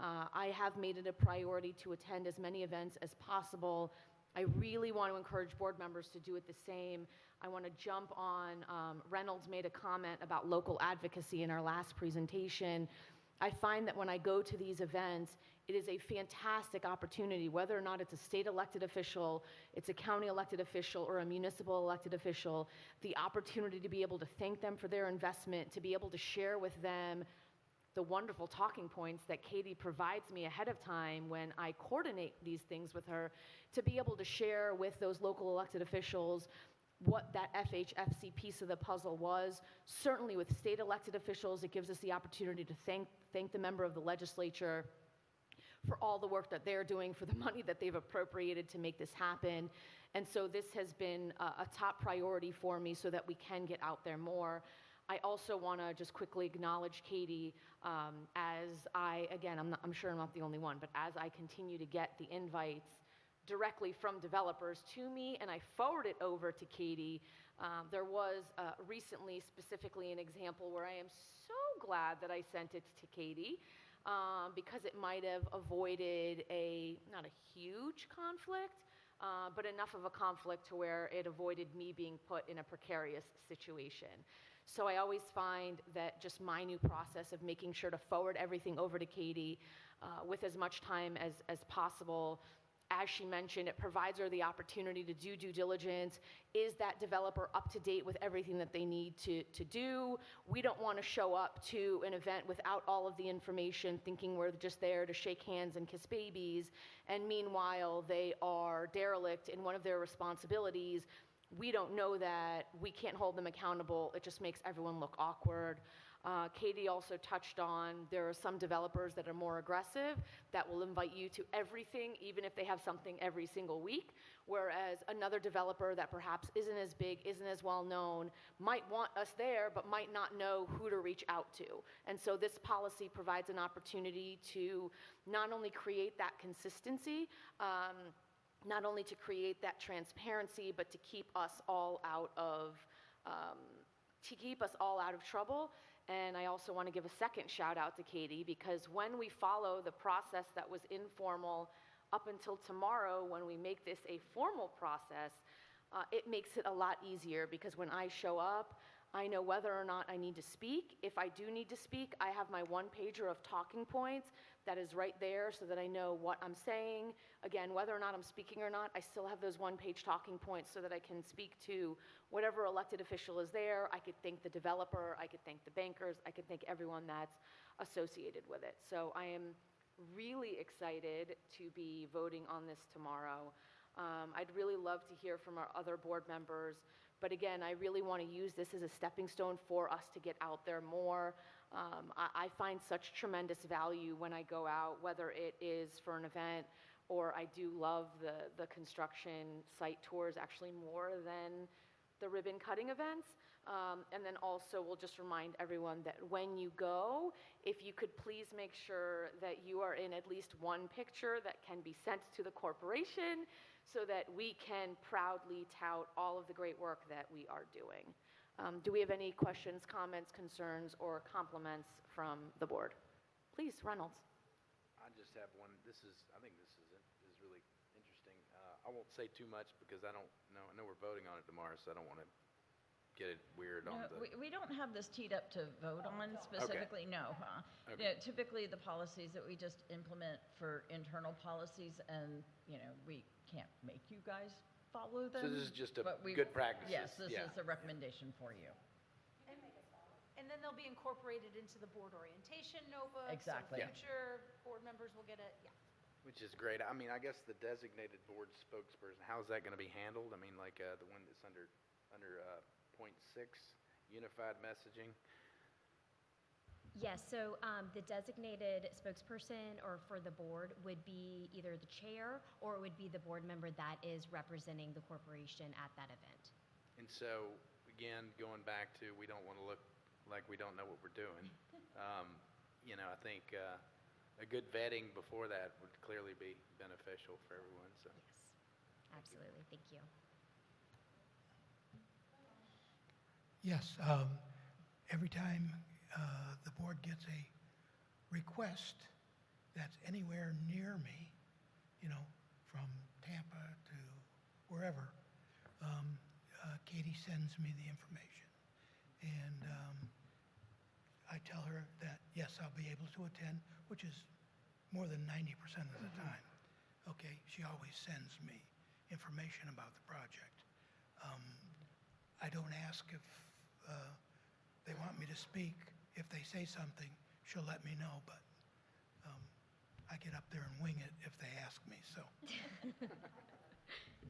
I have made it a priority to attend as many events as possible. I really want to encourage board members to do it the same. I want to jump on, Reynolds made a comment about local advocacy in our last presentation. I find that when I go to these events, it is a fantastic opportunity, whether or not it's a state elected official, it's a county elected official, or a municipal elected official, the opportunity to be able to thank them for their investment, to be able to share with them the wonderful talking points that Katie provides me ahead of time when I coordinate these things with her, to be able to share with those local elected officials what that FHFC piece of the puzzle was. Certainly with state elected officials, it gives us the opportunity to thank the member of the legislature for all the work that they're doing, for the money that they've appropriated to make this happen. And so this has been a top priority for me so that we can get out there more. I also want to just quickly acknowledge Katie as I'm sure I'm not the only one, but as I continue to get the invites directly from developers to me and I forward it over to Katie, there was recently specifically an example where I am so glad that I sent it to Katie because it might have avoided not a huge conflict, but enough of a conflict to where it avoided me being put in a precarious situation. So I always find that just my new process of making sure to forward everything over to Katie with as much time as possible. As she mentioned, it provides her the opportunity to do due diligence. Is that developer up to date with everything that they need to do? We don't want to show up to an event without all of the information, thinking we're just there to shake hands and kiss babies, and meanwhile they are derelict in one of their responsibilities. We don't know that. We can't hold them accountable. It just makes everyone look awkward. Katie also touched on there are some developers that are more aggressive that will invite you to everything, even if they have something every single week, whereas another developer that perhaps isn't as big, isn't as well known, might want us there, but might not know who to reach out to. And so this policy provides an opportunity to not only create that consistency, not only to create that transparency, but to keep us all out of trouble. And I also want to give a second shout out to Katie, because when we follow the process that was informal up until tomorrow, when we make this a formal process, it makes it a lot easier, because when I show up, I know whether or not I need to speak. If I do need to speak, I have my one-pager of talking points that is right there so that I know what I'm saying. Again, whether or not I'm speaking or not, I still have those one-page talking points so that I can speak to whatever elected official is there. I could thank the developer, I could thank the bankers, I could thank everyone that's associated with it. So I am really excited to be voting on this tomorrow. I'd really love to hear from our other board members. But again, I really want to use this as a stepping stone for us to get out there more. I find such tremendous value when I go out, whether it is for an event or I do love the construction site tours actually more than the ribbon cutting events. And then also we'll just remind everyone that when you go, if you could please make sure that you are in at least one picture that can be sent to the corporation, so that we can proudly tout all of the great work that we are doing. Do we have any questions, comments, concerns, or compliments from the board? Please, Reynolds. I just have one. I think this is really interesting. I won't say too much because I don't know. I know we're voting on it tomorrow, so I don't want to get it weird on the... We don't have this teed up to vote on specifically, Okay. no. Okay. Typically, the policies that we just implement for internal policies, and, we can't make you guys follow them. So this is just a but we- good practices. Yes, this Yeah. is a recommendation for you. And then they'll be incorporated into the board orientation notebooks. so Exactly. Yeah. Future board members will get it, yeah. Which is great. I mean, I guess the designated board spokesperson, how's that going to be handled? I mean, like the one that's under point 6, unified messaging. Yes, so the designated spokesperson or for the board would be either the chair or it would be the board member that is representing the corporation at that event. And so, again, going back to, we don't want to look like we don't know what we're doing. I think a good vetting before that would clearly be beneficial for everyone, so. Yes, absolutely. Thank you. Yes, every time the board gets a request that's anywhere near me, from Tampa to wherever, Katie sends me the information. And I tell her that, yes, I'll be able to attend, which is more than 90% of the time. Okay, she always sends me information about the project. I don't ask if they want me to speak. If they say something, she'll let me know, but I get up there and wing it if they ask me, so.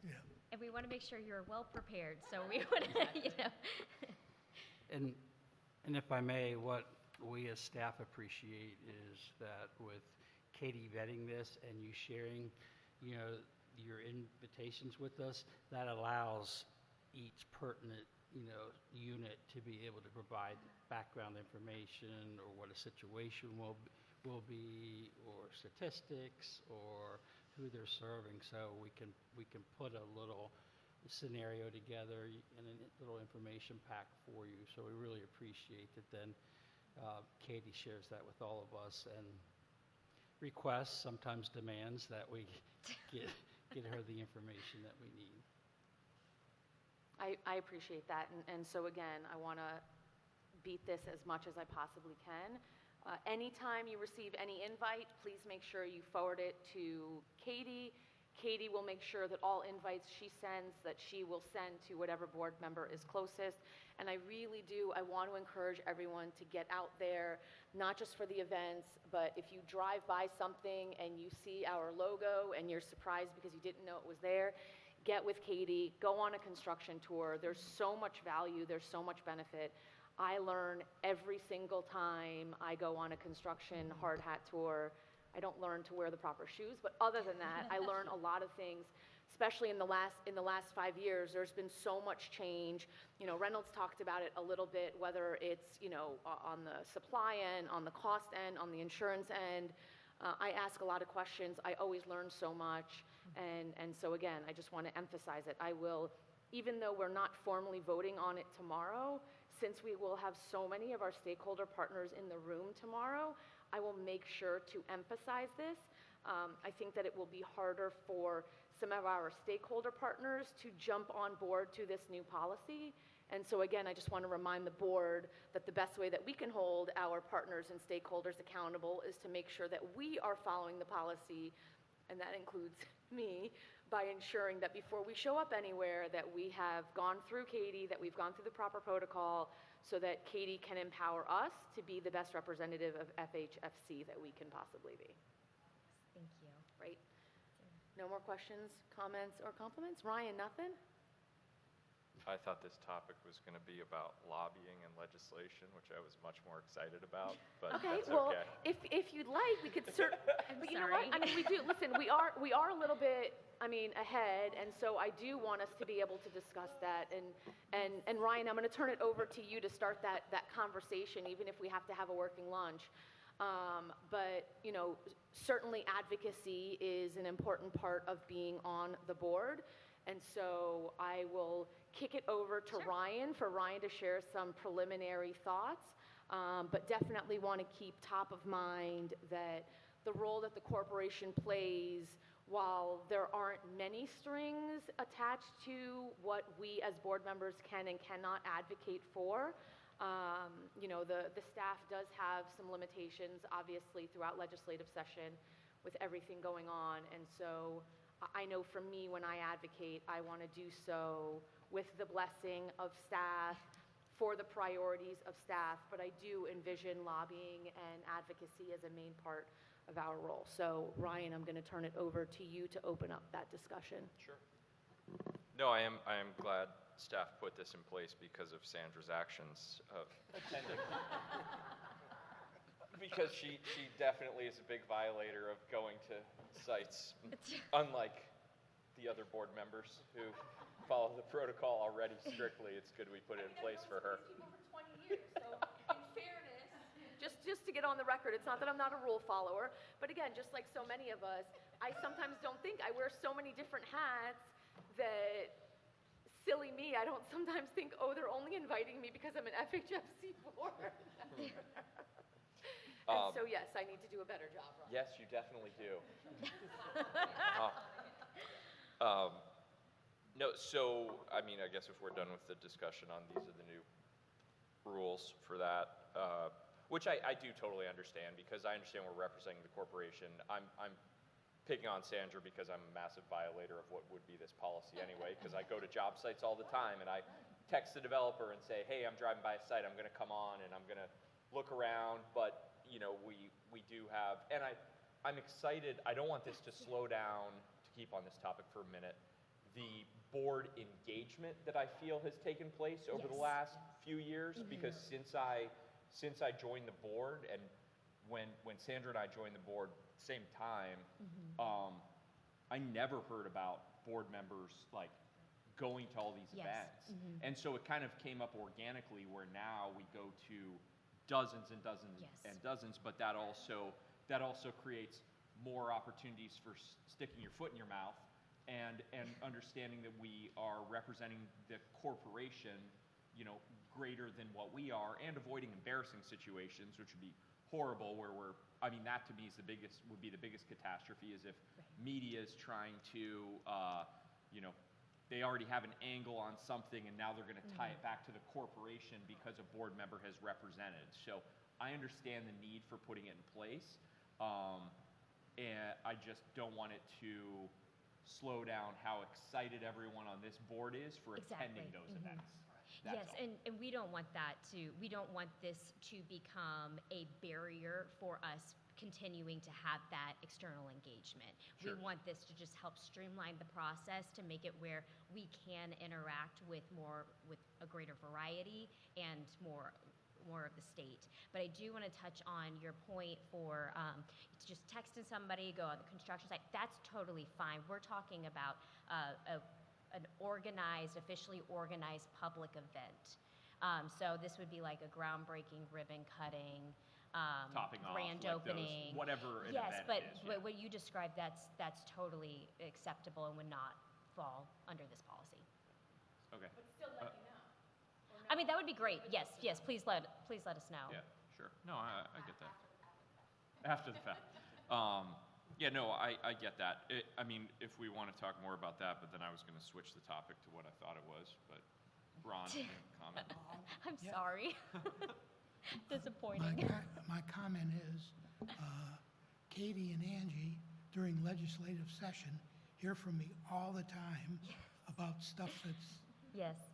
Yeah. And we want to make sure you're well prepared, so we want to, And if I may, what we as staff appreciate is that with Katie vetting this and you sharing, your invitations with us, that allows each pertinent unit to be able to provide background information or what a situation will be, or statistics, or who they're serving, so we can put a little scenario together and a little information pack for you. So we really appreciate that. Then Katie shares that with all of us and requests, sometimes demands, that we get her the information that we need. I appreciate that. And so again, I want to beat this as much as I possibly can. Anytime you receive any invite, please make sure you forward it to Katie. Katie will make sure that all invites she sends, that she will send to whatever board member is closest. And I really do, I want to encourage everyone to get out there, not just for the events, but if you drive by something and you see our logo and you're surprised because you didn't know it was there, get with Katie, go on a construction tour. There's so much value, there's so much benefit. I learn every single time I go on a construction hard hat tour. I don't learn to wear the proper shoes, but other than that, I learn a lot of things, especially in the last 5 years. There's been so much change. Reynolds talked about it a little bit, whether it's, on the supply end, on the cost end, on the insurance end. I ask a lot of questions. I always learn so much. And so again, I just want to emphasize it. I will, even though we're not formally voting on it tomorrow, since we will have so many of our stakeholder partners in the room tomorrow, I will make sure to emphasize this. I think that it will be harder for some of our stakeholder partners to jump on board to this new policy. And so again, I just want to remind the board that the best way that we can hold our partners and stakeholders accountable is to make sure that we are following the policy, and that includes me, by ensuring that before we show up anywhere that we have gone through Katie, that we've gone through the proper protocol, so that Katie can empower us to be the best representative of FHFC that we can possibly be. Thank you. Right? No more questions, comments, or compliments? Ryan, nothing? I thought this topic was going to be about lobbying and legislation, which I was much more excited about, but Okay, that's well, okay. if you'd like, we could certainly, but you know what? I mean, we do, listen, we are a little bit, ahead, and so I do want us to be able to discuss that. And Ryan, I'm going to turn it over to you to start that conversation, even if we have to have a working lunch. But, certainly advocacy is an important part of being on the board. And so I will kick it over to Ryan for Ryan to share some preliminary thoughts, but definitely want to keep top of mind that the role that the corporation plays, while there aren't many strings attached to what we as board members can and cannot advocate for, the staff does have some limitations, obviously, throughout legislative session with everything going on. And so I know for me, when I advocate, I want to do so with the blessing of staff, for the priorities of staff, but I do envision lobbying and advocacy as a main part of our role. So Ryan, I'm going to turn it over to you to open up that discussion. Sure. No, I am glad staff put this in place because of Sandra's actions of attending. Because she definitely is a big violator of going to sites, unlike the other board members who follow the protocol already strictly. It's good we put it in place for her. For 20 years, so in fairness, just to get on the record, it's not that I'm not a rule follower, but again, just like so many of us, I sometimes don't think I wear so many different hats that, silly me, I don't sometimes think, oh, they're only inviting me because I'm an FHFC board. And so, yes, I need to do a better job, Ron. Yes, you definitely do. No, so, I guess if we're done with the discussion on these are the new rules for that, which I do totally understand, because I understand we're representing the corporation. I'm picking on Sandra because I'm a massive violator of what would be this policy anyway, because I go to job sites all the time and I text the developer and say, hey, I'm driving by a site, I'm going to come on and I'm going to look around, but we do have, and I'm excited. I don't want this to slow down, to keep on this topic for a minute, the board engagement that I feel has taken place over the last few years, because since I joined the board, and when Sandra and I joined the board same time, I never heard about board members going to all these Yes. events. Mhm. And so it kind of came up organically where now we go to dozens and dozens Yes. and dozens, but that also creates more opportunities for sticking your foot in your mouth and understanding that we are representing the corporation, you know, greater than what we are, and avoiding embarrassing situations, which would be horrible, where that to me would be the biggest catastrophe, is if media is trying to, they already have an angle on something and now they're going to tie it back to the corporation because a board member has represented. So I understand the need for putting it in place, and I just don't want it to slow down how excited everyone on this board is for attending Exactly. those Mhm. events. Yes, That's all. and we don't want we don't want this to become a barrier for us continuing to have that external engagement. Sure. We want this to just help streamline the process to make it where we can interact with a greater variety and more of the state. But I do want to touch on your point for just texting somebody, go on the construction site. That's totally fine. We're talking about an officially organized public event. So this would be like a groundbreaking, ribbon cutting, Topping off, grand like opening. those, whatever an Yes, event but is. Yeah. what you described, that's totally acceptable and would not fall under this policy. Okay. I mean, that would be great. Yes, please let us know. Yeah, sure. No, I get that. After the fact. I get that. If we want to talk more about that, but then I was going to switch the topic to what I thought it was, but Ron, you can comment. I'm Yeah. sorry. Disappointing. My comment is, Katie and Angie, during legislative session, hear from me all the time about stuff that's, Yes.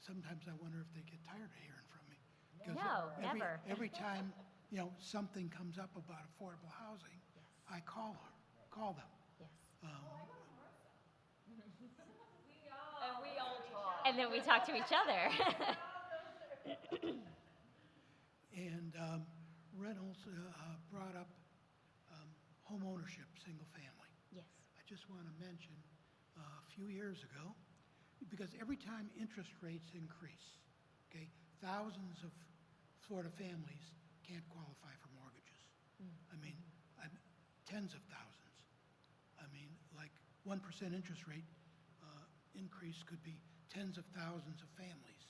sometimes I wonder if they get tired of hearing from me. 'Cause No, never. Every time, something comes up about affordable housing, I call them. Yes. And we all talk. And then we talk to each other. And Reynolds brought up home ownership, single family. Yes. I just want to mention, a few years ago, because every time interest rates increase, okay, thousands of Florida families can't qualify for mortgages. Tens of thousands. Like 1% interest rate increase could be tens of thousands of families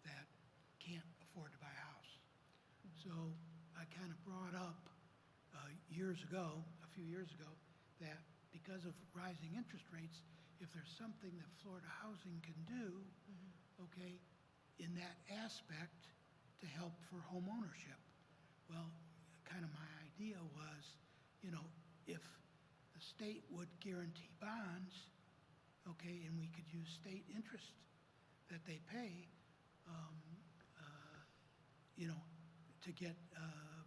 that can't afford to buy a house. So I kind of brought up a few years ago, that because of rising interest rates, if there's something that Florida Housing can do, okay, in that aspect to help for home ownership. Well, kind of my idea was, if the state would guarantee bonds, okay, and we could use state interest that they pay, to get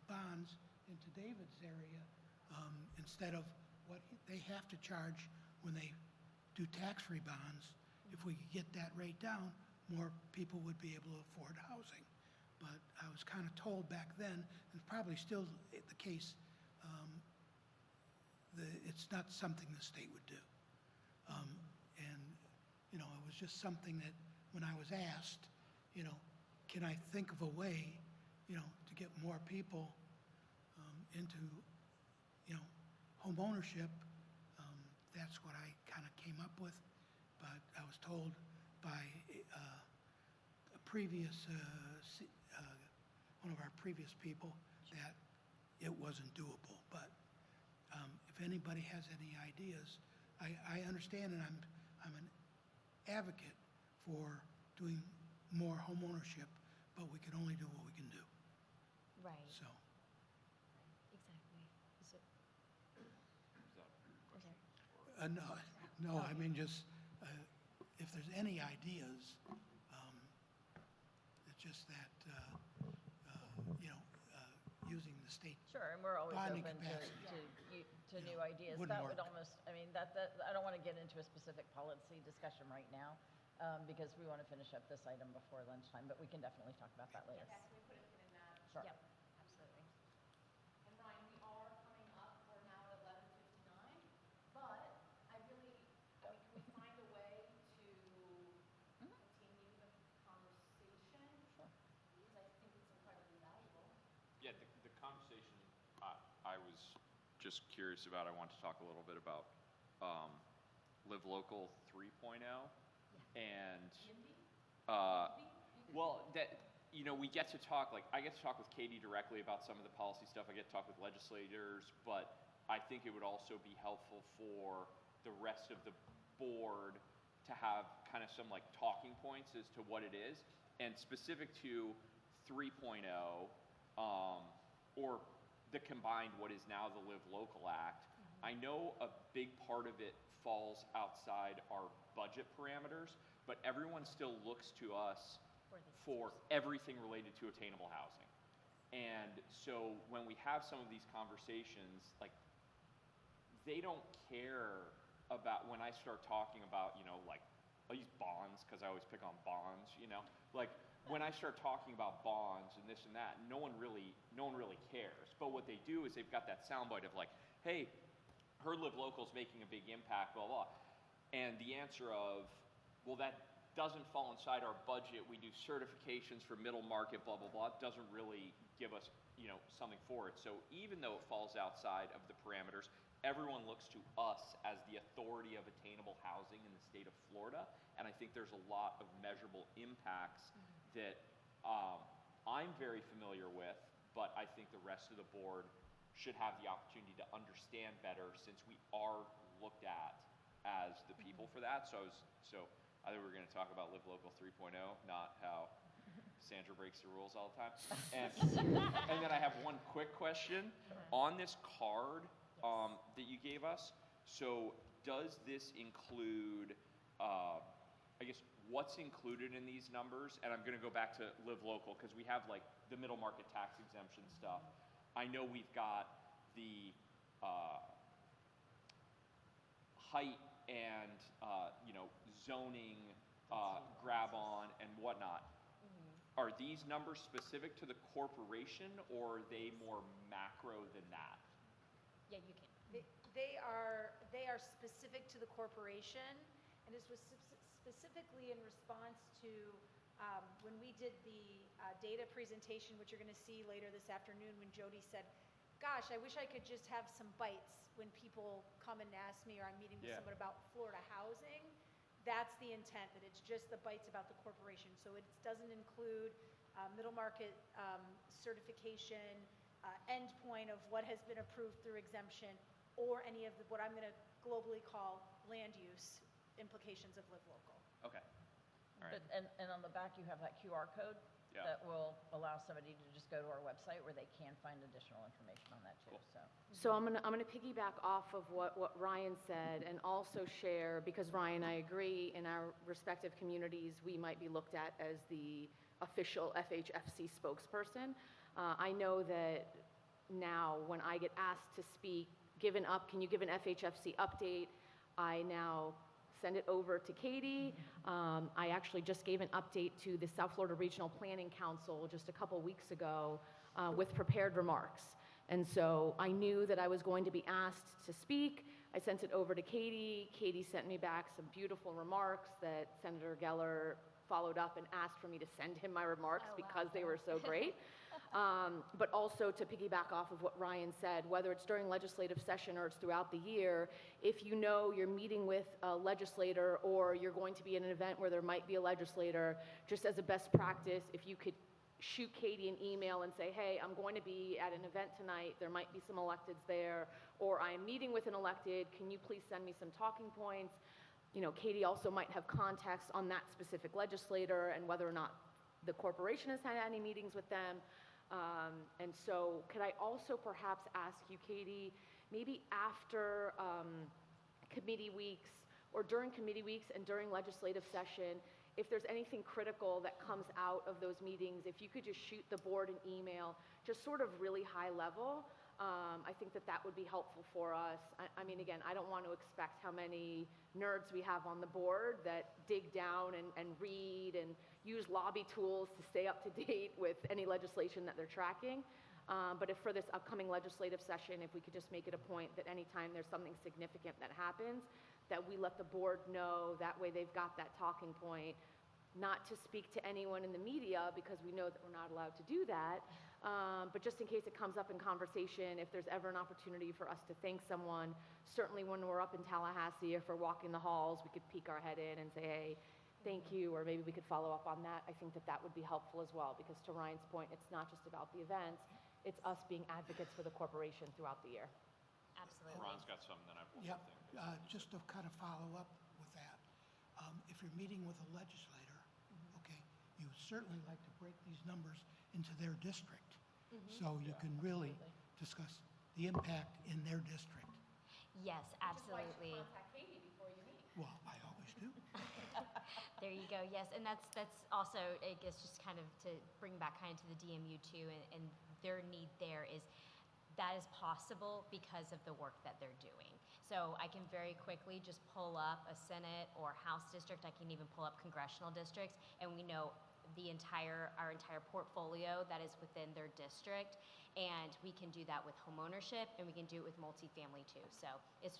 bonds into David's area, instead of what they have to charge when they do tax-free bonds. If we could get that rate down, more people would be able to afford housing. But I was kind of told back then, and probably still the case, it's not something the state would do. It was just something that when I was asked, can I think of a way, to get more people into, home ownership, that's what I kind of came up with. But I was told by a previous, one of our previous people that it wasn't doable. But if anybody has any ideas, I understand, and I'm an advocate for doing more home ownership, but we can only do what we can do. Right. So, Exactly. no, I mean, just, if there's any ideas, it's just that, using the state Sure, and we're always bonding open capacity. to new ideas. wouldn't That would work. almost, I don't want to get into a specific policy discussion right now, because we want to finish up this item before lunchtime, but we can definitely talk about that later. Sure. Yep, absolutely. And Ryan, we are coming up, we're now at 11:59, but can we just curious about. I want to talk a little bit about Live Local 3.0, and well, we get to talk. Like, I get to talk with Katie directly about some of the policy stuff. I get to talk with legislators, but I think it would also be helpful for the rest of the board to have kind of some like talking points as to what it is, and specific to 3.0, or the combined what is now the Live Local Act. I know a big part of it falls outside our budget parameters, but everyone still looks to us for everything related to attainable housing. And so when we have some of these conversations, like, they don't care about when I start talking about, like, I'll use bonds because I always pick on bonds, like when I start talking about bonds and this and that, no one really cares. But what they do is they've got that soundbite of like, hey, heard Live Local's making a big impact, blah, blah. And the answer of, well, that doesn't fall inside our budget. We do certifications for middle market, blah, blah, blah. It doesn't really give us, something for it. So even though it falls outside of the parameters, everyone looks to us as the authority of attainable housing in the state of Florida. And I think there's a lot of measurable impacts that I'm very familiar with, but I think the rest of the board should have the opportunity to understand better, since we are looked at as the people for that. So I think we're going to talk about Live Local 3.0, not how Sandra breaks the rules all the time. And then I have one quick question. On this card that you gave us, so does this include, I guess, what's included in these numbers? And I'm going to go back to Live Local, because we have like the middle market tax exemption stuff. I know we've got the height and zoning grab on and whatnot. Are these numbers specific to the corporation, or are they more macro than that? Yeah, you can. They are specific to the corporation, and this was specifically in response to when we did the data presentation, which you're going to see later this afternoon, when Jody said, gosh, I wish I could just have some bites when people come and ask me, or I'm meeting with someone about Florida housing. That's the intent, that it's just the bites about the corporation. So it doesn't include middle market certification, endpoint of what has been approved through exemption, or any of what I'm going to globally call land use implications of Live Local. Okay. All right. And on the back, you have that QR code that will allow somebody to just go to our website where they can find additional information on that too. So I'm gonna piggyback off of what Ryan said, and also share, because Ryan, I agree, in our respective communities, we might be looked at as the official FHFC spokesperson. I know that now when I get asked to speak, can you give an FHFC update? I now send it over to Katie. I actually just gave an update to the South Florida Regional Planning Council just a couple weeks ago with prepared remarks. And so I knew that I was going to be asked to speak. I sent it over to Katie. Katie sent me back some beautiful remarks that Senator Geller followed up and asked for me to send him my remarks because they were so great. But also to piggyback off of what Ryan said, whether it's during legislative session or it's throughout the year, if you know you're meeting with a legislator or you're going to be in an event where there might be a legislator, just as a best practice, if you could shoot Katie an email and say, hey, I'm going to be at an event tonight, there might be some electeds there, or I'm meeting with an elected, can you please send me some talking points? Katie also might have context on that specific legislator and whether or not the corporation has had any meetings with them. And so could I also perhaps ask you, Katie, maybe after committee weeks or during committee weeks and during legislative session, if there's anything critical that comes out of those meetings, if you could just shoot the board an email, just sort of really high level, I think that would be helpful for us. I mean, again, I don't want to expect how many nerds we have on the board that dig down and read and use lobby tools to stay up to date with any legislation that they're tracking. But if for this upcoming legislative session, if we could just make it a point that anytime there's something significant that happens, that we let the board know, that way they've got that talking point, not to speak to anyone in the media because we know that we're not allowed to do that, But just in case it comes up in conversation, if there's ever an opportunity for us to thank someone, certainly when we're up in Tallahassee, if we're walking the halls, we could peek our head in and say, hey, thank you, or maybe we could follow up on that. I think that that would be helpful as well, because to Ryan's point, it's not just about the events, it's us being advocates for the corporation throughout the year. Absolutely. Ron's got some, then I have one Yep, more thing. just to kind of follow up with that, if you're meeting with a legislator, okay, you certainly like to break these numbers into their district, so you can really discuss the impact in their district. Yes, absolutely. Well, I always do. There you go. Yes, and that's also, I guess, just kind of to bring back kind of to the DMU too, and their need there is that is possible because of the work that they're doing. So I can very quickly just pull up a Senate or House district. I can even pull up congressional districts, and we know our entire portfolio that is within their district, and we can do that with homeownership, and we can do it with multifamily too. So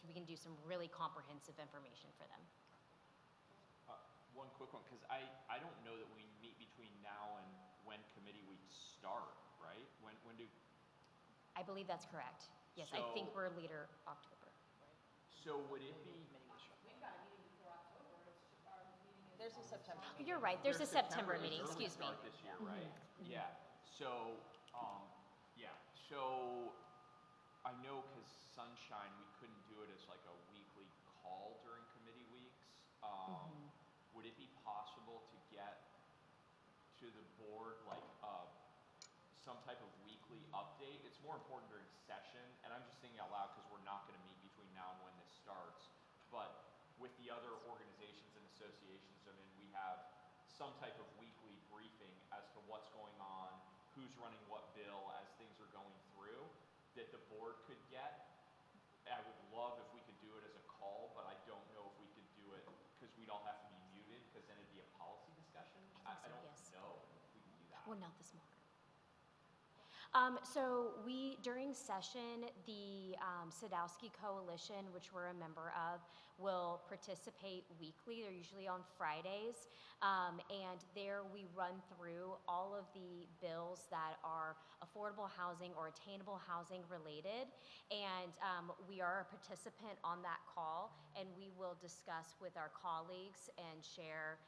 we can do some really comprehensive information for them. One quick one, because I don't know that we meet between now and when committee weeks start, right? When do? I believe that's correct. Yes, I think we're later October. So would it be? There's a September meeting. You're right. There's a September meeting. Early Excuse me. start this year, right? Yeah. So, So I know because Sunshine, we couldn't do it as like a weekly call during committee weeks. Would it be possible to get to the board like some type of weekly update? It's more important during session, and I'm just thinking out loud because we're not going to meet between now and when this starts. But with the other organizations and associations, I mean, we have some type of weekly briefing as to what's going on, who's running what bill as things are going through, that the board could get. I would love if we could do it as a call, but I don't know if we could do it because we'd all have to be muted because then it'd be a policy discussion. I don't know if we can do that. Well, not this morning. So during session, the Sadowski Coalition, which we're a member of, will participate weekly. They're usually on Fridays. And there we run through all of the bills that are affordable housing or attainable housing related. And we are a participant on that call, and we will discuss with our colleagues and share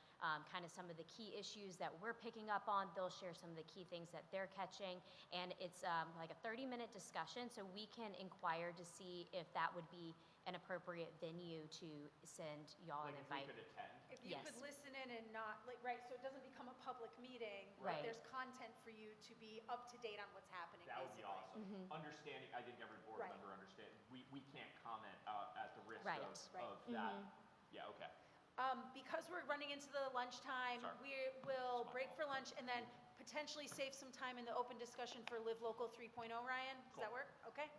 kind of some of the key issues that we're picking up on. They'll share some of the key things that they're catching. And it's like a 30-minute discussion, so we can inquire to see if that would be an appropriate venue to send y'all an invite. If we could attend. If you Yes. could listen in and not, right, so it doesn't become a public meeting, Right. but there's content for you to be up to date on what's happening, That would be basically. awesome. Understanding, I think every board Right. member understands, we can't comment at the risk Right. of that. Yeah, okay. Because we're running into the lunchtime, Sorry. we will It's my break fault. for lunch and then potentially save some time in the open discussion for Live Local 3.0, Ryan? Does that work? Okay.